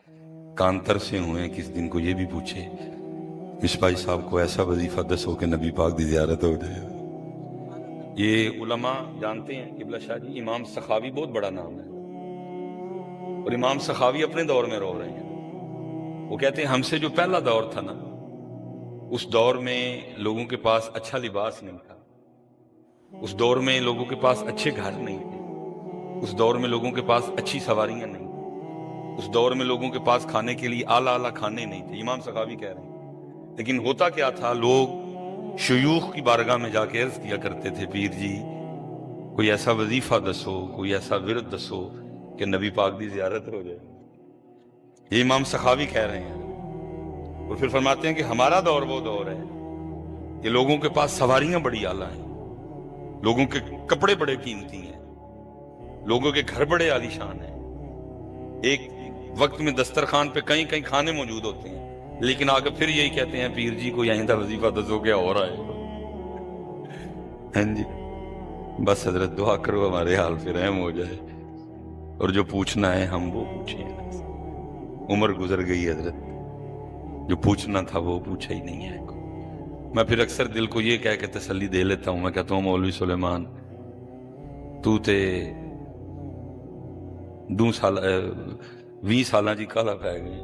कांतर से हुए किस दिन को ये भी पूछे मिसबाई साहब को ऐसा वजीफा दसो कि नबी पाक की ज़ियारत हो जाए। ये उलमा जानते हैं किबला शाह जी, इमाम सखावी बहुत बड़ा नाम है, और इमाम सखावी अपने दौर में रो रहे हैं। वो कहते हैं हमसे जो पहला दौर था ना, उस दौर में लोगों के पास अच्छा लिबास नहीं था, उस दौर में लोगों के पास अच्छे घर नहीं थे, उस दौर में लोगों के पास अच्छी सवारियां नहीं थी, उस दौर में लोगों के पास खाने के लिए आला आला खाने नहीं थे। इमाम सखावी कह रहे हैं। लेकिन होता क्या था, लोग शयूख की बारगाह में जाके अर्ज किया करते थे, पीर जी कोई ऐसा वजीफा दसो, कोई ऐसा विरद दसो कि नबी पाक की जियारत हो जाए। ये इमाम सखावी कह रहे हैं। और फिर फरमाते हैं कि हमारा दौर वो दौर है कि लोगों के पास सवारियां बड़ी आला हैं, लोगों के कपड़े बड़े कीमती हैं, लोगों के घर बड़े आलीशान हैं, एक वक्त में दस्तरखान पे कई कई खाने मौजूद होते हैं, लेकिन आगे फिर यही कहते हैं पीर जी कोई आइंदा वजीफा दसो क्या हो रहा है। हाँ जी, बस हजरत दुआ करो हमारे हाल पे रहम हो जाए, और जो पूछना है हम वो पूछें। उम्र गुजर गई हजरत, जो पूछना था वो पूछा ही नहीं है। मैं फिर अक्सर दिल को ये कह के तसल्ली दे लेता हूं, मैं कहता हूं मौलवी सुलेमान तू ते 20 साल जी काला पै गए।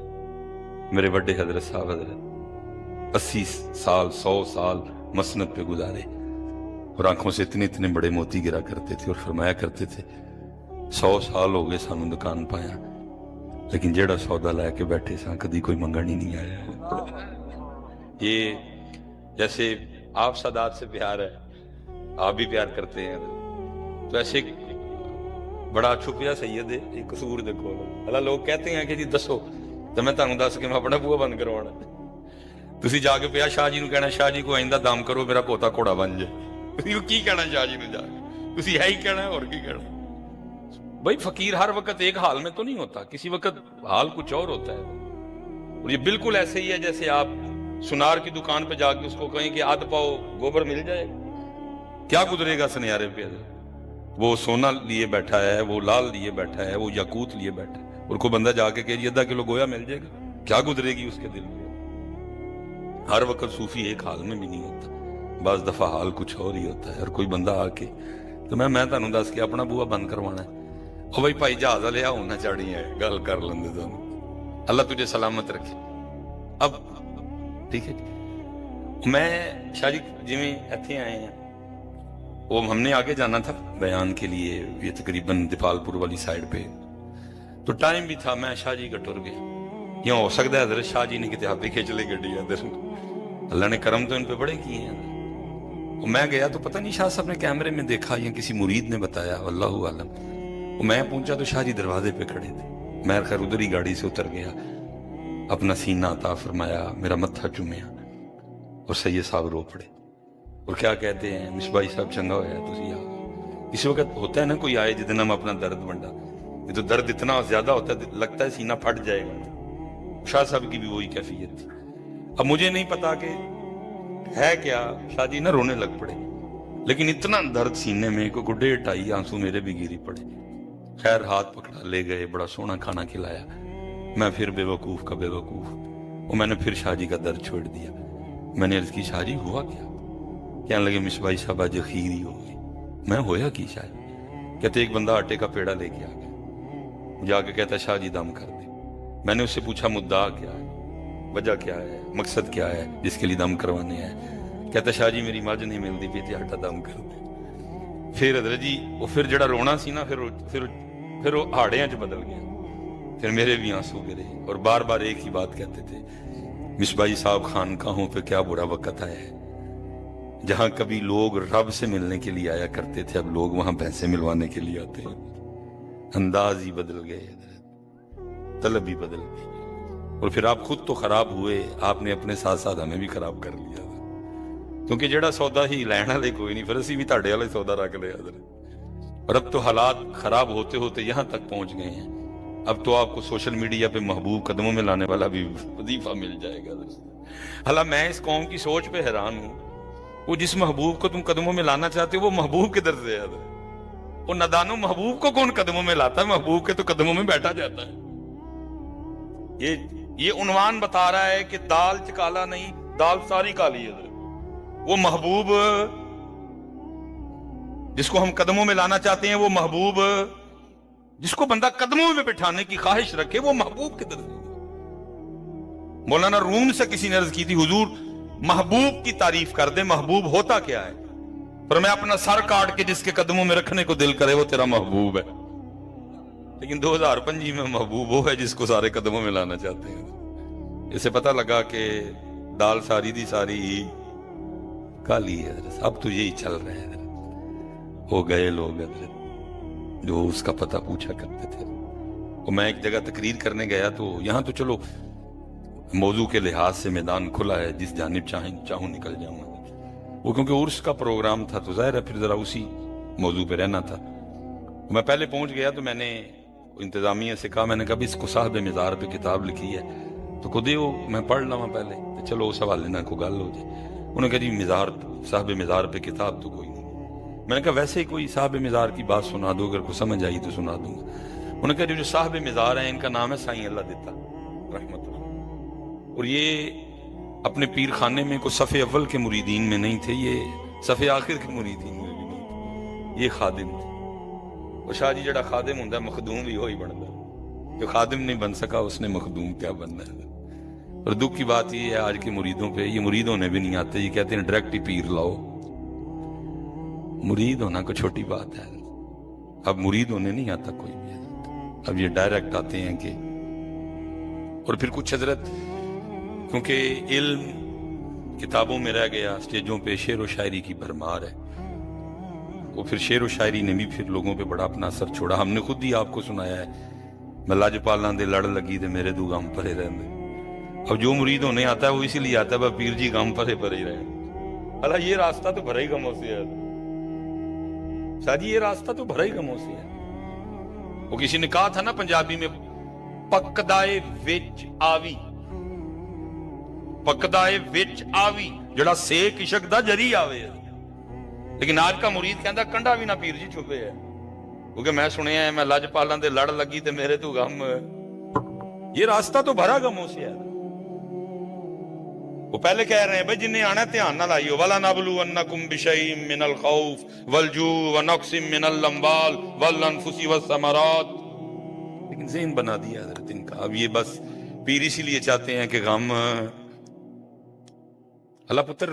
मेरे बड़े हजरत साहब हजरत 80 साल 100 साल मसनद पे गुजारे, और आंखों से इतने इतने बड़े मोती गिरा करते थे, और फरमाया करते थे 100 साल हो गए सानू दुकान पाया, लेकिन जेड़ा सौदा लैके बैठे सा कदी कोई मंगण ही नहीं आया। ये जैसे आप सादात से प्यार है, आप भी प्यार करते हैं, तो ऐसे बड़ा छुपिया सैयद है एक कसूर देखो। अल्लाह लोग कहते हैं कि जी दसो, तो मैं तुहानू दस के मैं अपना बूहा बंद करवाना। तुसी जाके पिया शाह जी नू कहना शाह जी को आइंदा दम करो मेरा पोता घोड़ा बन जाए। की कहना शाह जी नू जाके, तुसी है ही कहना और की कहना। भाई फकीर हर वक्त एक हाल में तो नहीं होता, किसी वक्त हाल कुछ और होता है। और ये बिल्कुल ऐसे ही है जैसे आप सुनार की दुकान पे जाके उसको कहें कि आध पाओ गोबर मिल जाए, क्या गुजरेगा सुनियारे पे? वो सोना लिए बैठा है, वो लाल लिए बैठा है, वो याकूत लिए बैठा है, और कोई बंदा जाके कहे आधा किलो गोया मिल जाएगा, क्या गुजरेगी उसके दिल में? हर वक्त सूफी एक हाल में भी नहीं होता, बस दफा हाल कुछ और ही होता है। और कोई बंदा आके तो मैं तुहानू दस के अपना बूहा बंद करवाना है, ओ भाई भाई जहाज लिया होना चाड़ी है, गल कर लेंदे तुहानू, अल्लाह तुझे सलामत रखे। अब ठीक है, मैं शाह जी जिवें इत्थे आए हैं, वो हमने आगे जाना था बयान के लिए, ये तकरीबन दिपालपुर वाली साइड पे, तो टाइम भी था, मैं शाह जी का टुर गया। यूं हो सकता है हजरत शाह जी ने कितने हाथी खींच ली गड्डी इधर, अल्लाह ने करम तो इन पे बड़े किए हैं। मैं गया तो पता नहीं शाह साहब ने कैमरे में देखा या किसी मुरीद ने बताया, अल्लाहु आलम। मैं पहुंचा तो शाह जी दरवाजे पे खड़े थे, मैं खैर उधर ही गाड़ी से उतर गया, अपना सीना अता फरमाया, मेरा मत्था चूमिया, और सैयद साहब रो पड़े। और क्या कहते हैं मिसबाई साहब चंगा होया तुसी आ। इस वक्त होता है ना कोई आए जिस हम अपना दर्द बंटा, ये तो दर्द इतना ज्यादा होता है लगता है सीना फट जाएगा। शाह साहब की भी वही कैफियत थी। अब मुझे नहीं पता कि है क्या, शाह जी ना रोने लग पड़े, लेकिन इतना दर्द सीने में को 1.5 आंसू मेरे भी गिरी पड़े। खैर हाथ पकड़ा ले गए, बड़ा सोना खाना खिलाया, मैं फिर बेवकूफ का बेवकूफ, और मैंने फिर शाह जी का दर्द छोड़ दिया। मैंने अर्ज की शाह जी हुआ क्या? कहने लगे मिसबाई साहब आज खीर ही हो गई। मैं होया की शाह जी? कहते एक बंदा आटे का पेड़ा लेके आ गया, जाके कहता शाह जी दम कर दे। मैंने उससे पूछा मुद्दा क्या है, वजह क्या है, मकसद क्या है जिसके लिए दम करवाने हैं? कहता शाह जी मेरी मज नहीं मिलती पी, आटा दम कर दे। फिर हजरत जी वो फिर जड़ा रोना सी ना, फिर वो हाड़ियां च बदल गया, फिर मेरे भी आंसू गिरे, और बार बार एक ही बात कहते थे, मिसबाई साहब खानकाहों पे क्या बुरा वक्त आया है, जहां कभी लोग रब से मिलने के लिए आया करते थे, अब लोग वहां पैसे मिलवाने के लिए आते हैं। अंदाज ही बदल गए, तलब ही बदल गई, और फिर आप खुद तो खराब हुए, आपने अपने साथ साथ हमें भी खराब कर लिया, क्योंकि जेड़ा सौदा ही लैण वाले कोई नहीं, फिर असी भी ताड़े वाले सौदा रख लिया। और अब तो हालात खराब होते होते यहां तक पहुंच गए हैं, अब तो आपको सोशल मीडिया पे महबूब कदमों में लाने वाला भी वजीफा मिल जाएगा। हालांकि मैं इस कौम की सोच पे हैरान हूं, वो जिस महबूब को तुम कदमों में लाना चाहते हो वो महबूब किधर से है? वो नादानो महबूब को कौन कदमों में लाता है? महबूब के तो कदमों में बैठा जाता है। یہ عنوان بتا رہا ہے کہ دال چ کالا نہیں، دال ساری کالی ہے. وہ محبوب جس کو ہم قدموں میں لانا چاہتے ہیں، وہ محبوب جس کو بندہ قدموں میں بٹھانے کی خواہش رکھے، وہ محبوب کدھر سے؟ مولانا روم سے کسی نے عرض کی تھی، حضور محبوب کی تعریف کر دے، محبوب ہوتا کیا ہے؟ پر میں اپنا سر کاٹ کے جس کے قدموں میں رکھنے کو دل کرے وہ تیرا محبوب ہے. لیکن 2025 میں محبوب وہ ہے جس کو سارے قدموں میں لانا چاہتے ہیں. اسے پتہ لگا کہ دال ساری دی ساری کالی ہے. اب تو یہی چل رہے ہیں. وہ گئے لوگ جو اس کا پتہ پوچھا کرتے تھے. اور میں ایک جگہ تقریر کرنے گیا تو یہاں تو چلو موضوع کے لحاظ سے میدان کھلا ہے، جس جانب چاہوں نکل جاؤں گا. وہ کیونکہ عرس کا پروگرام تھا تو ظاہر ہے پھر ذرا اسی موضوع پہ رہنا تھا. میں پہلے پہنچ گیا تو میں نے انتظامیہ سے کہا، میں نے کہا بھی اس کو صاحب مزار پہ کتاب لکھی ہے تو کو دیو میں پڑھ لوں پہلے تو چلو اس حوالے نہ کو گل ہو جائے. انہوں نے کہا جی مزار صاحب مزار پہ کتاب تو کوئی نہیں. میں نے کہا ویسے ہی کوئی صاحب مزار کی بات سنا دو، اگر کو سمجھ آئی تو سنا دوں گا. انہوں نے کہا جو صاحب مزار ہیں ان کا نام ہے سائیں اللہ دیتا رحمت اللہ، اور یہ اپنے پیر خانے میں کوئی صف اول کے مریدین میں نہیں تھے، یہ صف آخر کے مریدین میں بھی نہیں تھے. یہ خادم تھے. اور شاہ جی جڑا خادم ہوندہ ہے مخدوم بھی وہی بنتا ہے. جو خادم نہیں بن سکا اس نے مخدوم کیا بننا ہے. اور دکھ کی بات یہ ہے آج کے مریدوں پہ، یہ مرید ہونے بھی نہیں آتے، یہ کہتے ہیں ڈائریکٹ ہی پیر لاؤ. مرید ہونا کوئی چھوٹی بات ہے. اب مرید ہونے نہیں آتا کوئی بھی، اب یہ ڈائریکٹ آتے ہیں کہ. اور پھر کچھ حضرت کیونکہ علم کتابوں میں رہ گیا، اسٹیجوں پہ شعر و شاعری کی بھرمار ہے. وہ پھر شعر و شاعری نے بھی پھر لوگوں پہ بڑا اپنا اثر چھوڑا. ہم نے خود ہی آپ کو سنایا ہے، میں لاجپالاں دے لڑ لگی دے میرے دو غم پرے رہندے. اب جو مرید ہونے آتا ہے وہ اسی لیے آتا ہے پیر جی غم پرے پرے ہی رہے. اللہ یہ راستہ تو بھرا ہی غموں سے ہے. شاہ جی یہ راستہ تو بھرا ہی غموں سے ہے. وہ کسی نے کہا تھا نا پنجابی میں، پکدائے وچ آوی، پکدائے وچ آوی جڑا سیک عشق دا جری آوے. لیکن آج کا مرید کہندا کنڈا بھی نہ پیر جی چھپے ہے. کیونکہ میں سنیا ہے میں لاجپالاں دے لڑ لگی تے میرے تو غم. یہ راستہ تو بھرا غموں سے ہے. وہ پہلے کہہ رہے ہیں بھائی جنہیں آنا دھیان نہ لائیو، وَلَنَبْلُوَنَّكُمْ بِشَيْءٍ مِّنَ الْخَوْفِ وَالْجُوعِ وَنَقْصٍ مِّنَ الْأَمْوَالِ وَالْأَنفُسِ وَالثَّمَرَاتِ. لیکن ذہن بنا دیا حضرت ان کا. اب یہ بس پیر اسی لیے چاہتے ہیں کہ غم. اللہ پتر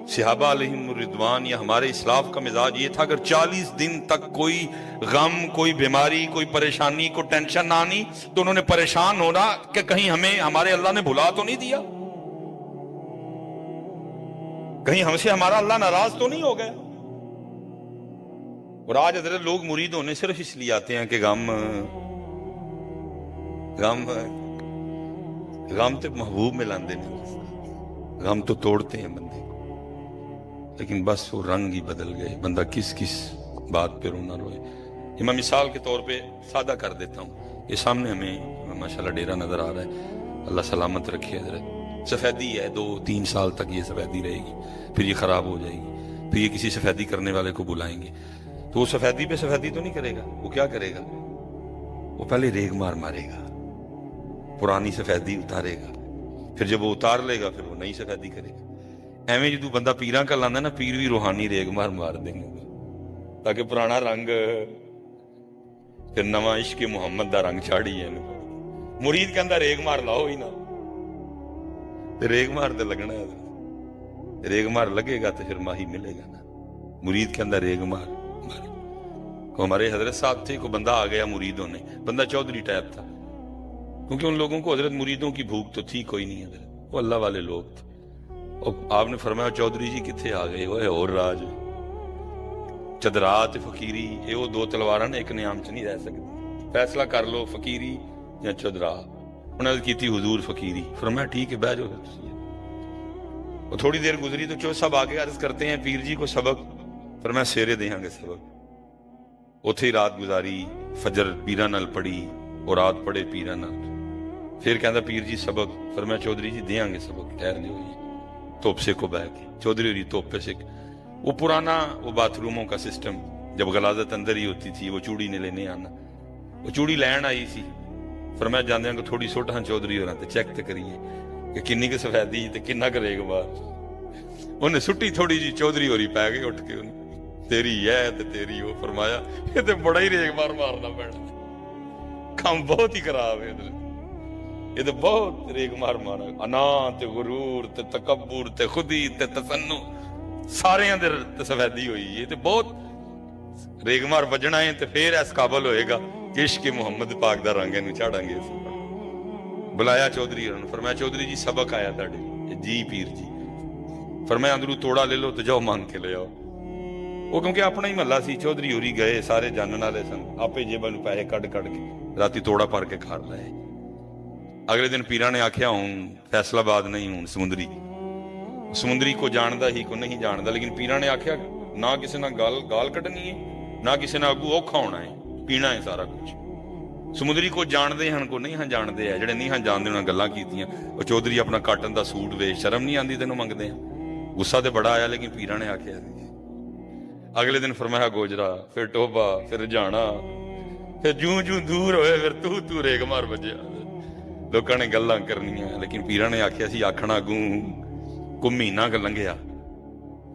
صحابہ علیہم الرضوان یا ہمارے اسلاف کا مزاج یہ تھا، اگر 40 دن تک کوئی غم، کوئی بیماری، کوئی پریشانی، کوئی ٹینشن نہ آنی تو انہوں نے پریشان ہونا کہ کہیں ہمیں ہمارے اللہ نے بھلا تو نہیں دیا، کہیں ہم سے ہمارا اللہ ناراض تو نہیں ہو گیا. اور آج حضرت لوگ مرید ہونے صرف اس لیے آتے ہیں کہ غم تو محبوب میں لاندے نہیں، غم تو توڑتے ہیں بندے کو. لیکن بس وہ رنگ ہی بدل گئے. بندہ کس بات پہ رونا روئے. یہ میں مثال کے طور پہ سادہ کر دیتا ہوں. یہ سامنے ہمیں ماشاءاللہ ڈیرا نظر آ رہا ہے، اللہ سلامت رکھے حضرت. سفیدی ہے، 2-3 سال تک یہ سفیدی رہے گی، پھر یہ خراب ہو جائے گی. پھر یہ کسی سفیدی کرنے والے کو بلائیں گے تو وہ سفیدی پہ سفیدی تو نہیں کرے گا. وہ کیا کرے گا؟ وہ پہلے ریگ مارے گا، پرانی سفیدی اتارے گا. پھر جب وہ اتار لے گا پھر وہ نئی سفیدی کرے گا. ایویں جدو بندہ پیراں کا لاندہ نا، پیر بھی روحانی ریگ مار دیں گے تاکہ پرانا رنگ پھر نواں عشق محمد دا رنگ چاڑی ہے. مرید کہندا ریگ مار لاؤ ہی نا، ریگ مار دے لگنا ہے. ریگ مار لگے گا تو پھر ماہی ملے گا نا. مرید کہندا ریگ مار. ہمارے حضرت صاحب تھے، کو بندہ آ گیا مرید ہونے، بندہ چودھری ٹائپ تھا، کیونکہ ان لوگوں کو حضرت مریدوں کی بھوک تو تھی کوئی نہیں حضرت، وہ اللہ والے لوگ تھے. اور آپ نے فرمایا چودھری جی کتھے آ گئے ہوئے اور راج چدرات فقیری، یہ وہ 2 تلواراں نے ایک نیام چ نہیں رہ سکتی، فیصلہ کر لو فقیری یا چدرا. انہوں نے کی تھی حضور فقیری. فرمایا ٹھیک ہے بہ جاؤ. اور تھوڑی دیر گزری تو جو سب آگے عرض کرتے ہیں پیر جی کو سبق. فرمایا سیرے دیاں گے سبق. اتھے ہی رات گزاری، فجر پیراں نال پڑھی اور رات پڑھے پیراں نال. پھر کہندا پیر جی سبق. فرمایا چودھری جی دیاں گے سبق، ٹھہر جاؤ. توپ سے کو بہ کے چودھری ہوری توپ پہ سے. وہ پرانا وہ باتھ روموں کا سسٹم، جب غلاظت اندر ہی ہوتی تھی، وہ چوڑی نے لینے آنا. وہ چوڑی لین آئی سی. फरमाया जांदियां को थोड़ी सुट हाँ चौधरी होरां ते चेक ते करिए कि किन्नी क सफेदी ते किन्ना क रेगमार। उन्हें सुट्टी थोड़ी जी, चौधरी होरी पै गए उठ के, तेरी है ते तेरी वो। फरमाया ये तो बड़ा ही रेगमार मारना पैना, काम बहुत ही खराब है, ये तो बहुत रेगमार मारा। अना ते गुरूर ते तकब्बुर ते खुदी ते तसन्नु सारियां दे सफेदी हुई, ये तो बहुत रेगमार बजना है तो फिर इस काबल होएगा कि इश्क मुहम्मद पाक दा रंग इनू चाड़ांगे। बुलाया चौधरी होरां, फरमाया चौधरी जी सबक आया तुहाडे। जी पीर जी। फरमाया अंदरू तोड़ा ले लो तो जाओ मांग के ले आओ। वो क्योंकि अपना ही महला सी, चौधरी होरी गए सारे जानने वाले सन, आपे जेबां नूं पैसे कढ कढ के राती तोड़ा भर के घर लाए। अगले दिन पीरा ने आख्या हुण फैसलाबाद नहीं, हुण समुंदरी। समुंदरी को जानदा ही को नहीं जानदा, लेकिन पीरा ने आख्या ना किसी ना गाल कटनी है, ना किसी ने अगू औखा होना है, पीना है सारा कुछ। समुंदरी को जानते हैं को नहीं हाँ जानते है, जेडे नहीं हाँ जानते उन्हें गल्लां कीतियां। और चौधरी अपना काटन का सूट वे, शर्म नहीं आती तेनों मंगते हैं। गुस्सा तो बड़ा आया, लेकिन पीरा ने आख्या। अगले दिन फरमाया गोजरा, फिर टोबा, फिर जाना, फिर जूं जूं दूर होए, फिर तू रेगमार बजया। लोगों ने गल्लां करनियां, लेकिन पीरा ने आख्या सी आखना अगू को महीना क लंघिया।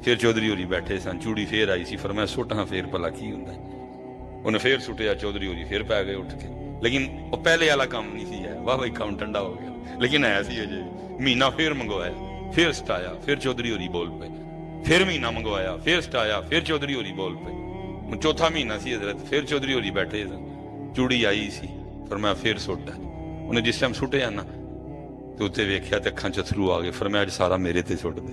फिर चौधरी होरी बैठे सन, चूड़ी फिर आई सी। फरमाया सुट हाँ फिर भला की हुंदा। उन्हें फिर सुटिया, चौधरी होरी फिर पै गए उठ के। लेकिन वो पहले वाला काम नहीं सी है, वाह भाई काम ठंडा हो गया, लेकिन है सी अजे। महीना फिर मंगवाया, फिर सटाया, फिर चौधरी होरी बोल पे। फिर महीना मंगवाया, फिर सटाया, फिर चौधरी होरी बोल पे। चौथा महीना सी हजरत, फिर चौधरी होरी बैठे सन, चूड़ी आई सी। फरमाया फिर सुट है। उन्हें जिस टाइम सुटिया ना तो उत्ते वेख्या ते अखां च अथरू आ गए। फरमाया अज सारा मेरे ते सुट दे।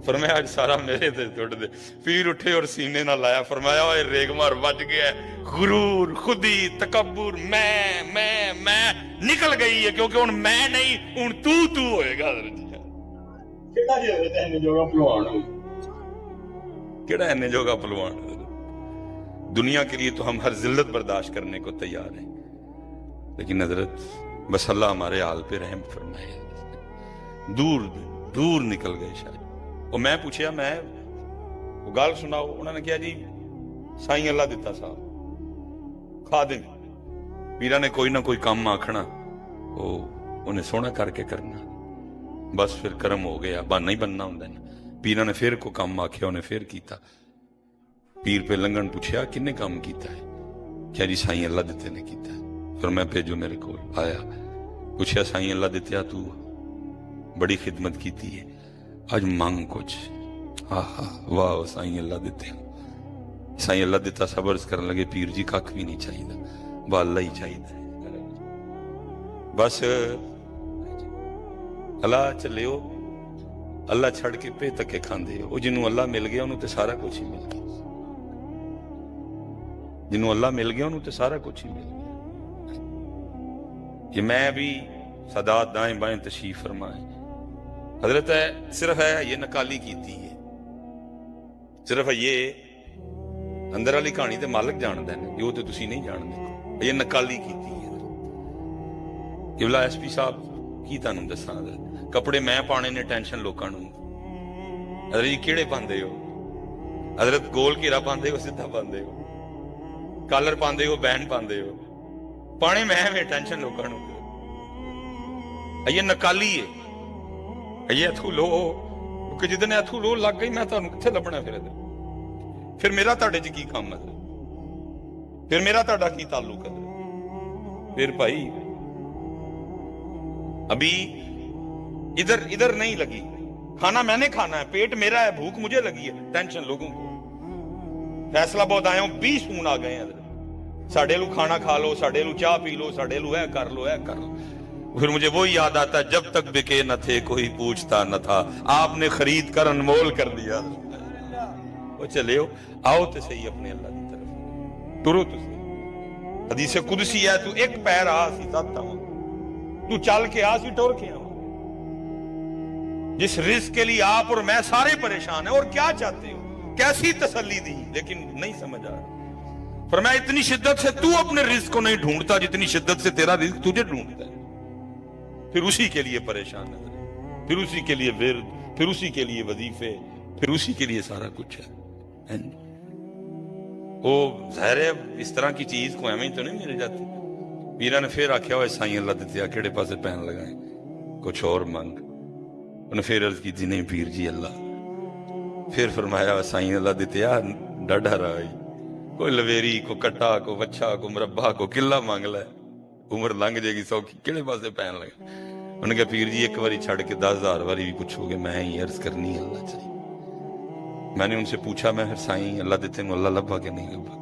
फरमाया आज सारा मेरे ते सुट दे। पीर उठे और सीने ना लाया। फरमाया ओए रेगमार बच गया, गुरूर खुदी तकब्बुर मैं निकल गई है, क्योंकि हुण मैं नहीं, हुण तू होएगा। केड़ा इन्ने जोगा पहलवान हो, केड़ा इन्ने जोगा पहलवान। दुनिया के लिए तो हम हर जिल्लत बर्दाश्त करने को तैयार हैं, लेकिन हजरत बस अल्लाह हमारे हाल पे रहम फरमाए। दूर दूर निकल गए शायद। और मैं पूछया, मैं वो गल सुनाओ। उन्होंने कहा जी साईं अल्लाह दिता साहब खादिम। पीरा ने कोई ना कोई काम आखना, वो उन्हें सोना करके करना, बस फिर कर्म हो गया, बहाना ही बनना होंदा ना। पीरा ने फिर को काम आख्या, उन्हें फिर किया। पीर पे लंघन पूछया किन्ने काम किया है? क्या जी साईं अल्लाह दिते ने किया। फिर मैं भेजो मेरे को आया, पूछया साईं अल्लाह दित्या तू बड़ी खिदमत की है, अज मंग कुछ। आहा वाह साईं अल्लाह दिते। साईं अल्लाह दिता सब अर्ज करन लगे, पीर जी कख भी नहीं चाहिए, बस अल्लाह ही चाहिए। बस अल्लाह चलियो, अल्लाह छड़ के पे धक्के खांदे हो। जिन्हों अल्लाह मिल गया उन्होंने तो सारा कुछ ही मिल गया, जिन्हों अल्लाह मिल गया उन्होंने तो सारा कुछ ही मिल गया। कि मैं भी सदात दाएं बाएं तशरीफ फरमाए। हजरत है सिर्फ है ये नकाली कीती है, सिर्फ ये अंदर वाली कहानी तो मालिक जानता है, जो तो तुसी नहीं जानते। ये नकाली कीती है। किबला एसपी साहब की तुहानू दसा, कपड़े मैं पाने ने टेंशन लोगों नूं। हजरत जी किहड़े पांदे हो? हजरत गोल घेरा पांदे हो, सीधा पांदे हो, कालर पांदे हो, बैन पांदे हो, पाने मैं टेंशन लोगों नूं। ये नकाली है, ये अथू लो, क्योंकि जिदन अथू लो लग गई मैं तुहानू कित्थे लभना। फिर मेरा तुहाडे च की काम है, फिर मेरा तुहाडा की ताल्लुक है? फिर भाई अभी इधर इधर नहीं लगी, खाना मैंने खाना है, पेट मेरा है, भूख मुझे लगी है, टेंशन लोगों को। फैसला बहुत आया 20 फोन आ गए हैं, साडे लू खाना खा लो, साडे लू चाह पी लो, साडे लू है कर लो, है कर लो। फिर मुझे वो याद आता है, जब तक बिके न थे कोई पूछता न था, आपने खरीद कर अनमोल कर दिया। वो चले हो, आओ तो सही अपने अल्लाह की तरफ, टुरो तो सही। हदीस कुदसी है, तू एक पैर आ सी जाता हूं, तू चल के आ सी टुर के आ। जिस रिस्क के लिए आप और मैं सारे परेशान हैं, और क्या चाहते हो, कैसी तसल्ली दी, लेकिन नहीं समझ आ रहा। फरमाया इतनी शिद्दत से तू अपने रिस्क को नहीं ढूंढता जितनी शिद्दत से तेरा रिस्क तुझे ढूंढता है। फिर उसी के लिए परेशान है, फिर उसी के लिए विर्द, फिर उसी के लिए वजीफे, फिर उसी के लिए सारा कुछ है। वो जाहिर है इस तरह की चीज को हमें तो नहीं मिल जाती। वीरा ने फिर आख्या होए साईं अल्लाह दित्या केड़े पासे पैन लगाए, कुछ और मंग। उन्हें फिर अर्ज की नहीं पीर जी अल्लाह। फिर फरमाया साईं अल्लाह दित्या डाढ़ा राई, कोई लवेरी को कट्टा को वच्छा को मुरब्बा को किला मंग लै, उम्र लंघ जाएगी सौखी, केड़े पासे पैन लगा। उन्हें कहा पीर जी एक बारी छड़ के 10,000 बारी भी पूछोगे मैं ही अर्ज करनी अल्लाह चाहिए। मैंने उनसे पूछा मैं फिर साईं अल्लाह दिते अल्लाह लभा के नहीं लभा।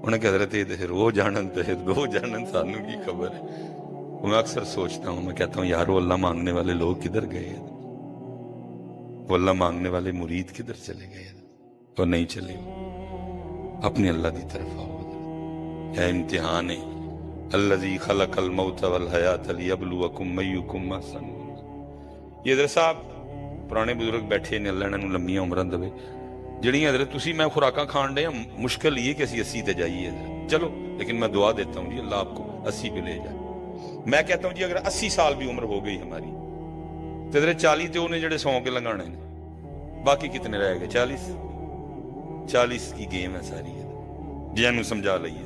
उन्हें कहा हजरत ये रो जानन ते गो जानन सानू की खबर है। वो मैं अक्सर सोचता हूँ, मैं कहता हूँ यार वो अल्लाह मांगने वाले लोग किधर गए, वो अल्लाह मांगने वाले मुरीद किधर चले गए, वो नहीं चले, अपने अल्लाह की तरफ आओ। है इम्तिहान है अल्लज़ी खलक़ल मौत वल हयात लियब्लुवकुम अय्युकुम अहसन। ये हज़रत साहब पुराने बुजुर्ग बैठे ने, अल्लाह इन्हां नूं लंबियां उमरां देवे। ਜਿਹੜੀਆਂ हजरत तुसी मैं खुराकां खाण दे मुश्किल ये कि 80 ते जाइए चलो, लेकिन मैं दुआ देता हूँ जी अल्लाह आपको 80 पे ले जाए। मैं कहता हूँ जी अगर 80 साल भी उम्र हो गई हमारी तो हजरत 40 तो उन्हें जड़े 100 के लंघाने ने, बाकी कितने रह गए? 40 की गेम है सारी, जिन्होंने समझा लइए।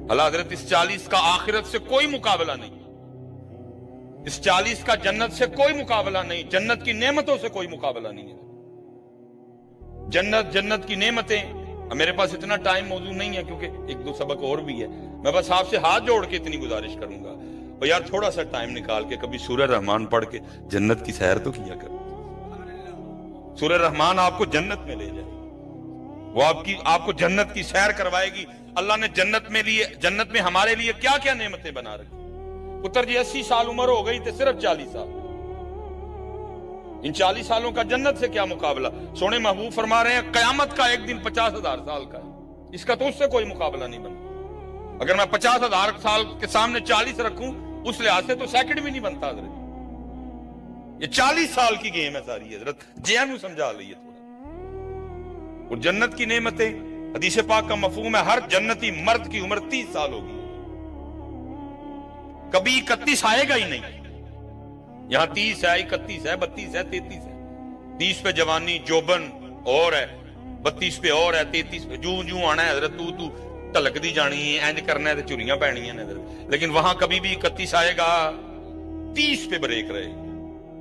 अल्लाह हजरत इस 40 का आखिरत से कोई मुकाबला नहीं, इस 40 का जन्नत से कोई मुकाबला नहीं, जन्नत की नेमतों से कोई मुकाबला नहीं है। जन्नत की नेमतें, मेरे पास इतना टाइम मौजूद नहीं है क्योंकि एक दो सबक और भी है। मैं बस आपसे हाथ जोड़ के इतनी गुजारिश करूंगा और यार थोड़ा सा टाइम निकाल के कभी सूरह रहमान पढ़ के जन्नत की सैर तो किया करो। सूरह रहमान आपको जन्नत में ले जाए, वो आपको जन्नत की सैर करवाएगी। अल्लाह ने जन्नत में हमारे लिए क्या क्या नेमतें बना रखी। पुत्र जी 80 साल उम्र हो गई तो सिर्फ 40 साल, इन 40 सालों का जन्नत से क्या मुकाबला। सोने महबूब फरमा रहे हैं कयामत का एक दिन 50,000 साल का है, इसका तो उससे कोई मुकाबला नहीं बनता। अगर मैं 50,000 साल के सामने 40 रखूं उस लिहाज से तो सेकंड भी नहीं बनता हजरत। ये 40 साल की गेम है सारी हजरत, जियानु समझा लीजिए थोड़ा। और जन्नत की नेमतें, हदीस पाक का मफहूम है हर जन्नती मर्द की उम्र 30 साल होगी, कभी 31 आएगा ही नहीं। यहां 30 है, 31 है, 32 है, 33 है। 30 पे जवानी जोबन और है, 32 पे और है, 33 पे जू जू आना है हजरत, तू ढलक दी जानी है, इंज करना है तो चुरियां पैनियां ने हजरत। लेकिन वहां कभी भी 31 आएगा, 30 पे ब्रेक रहेगी।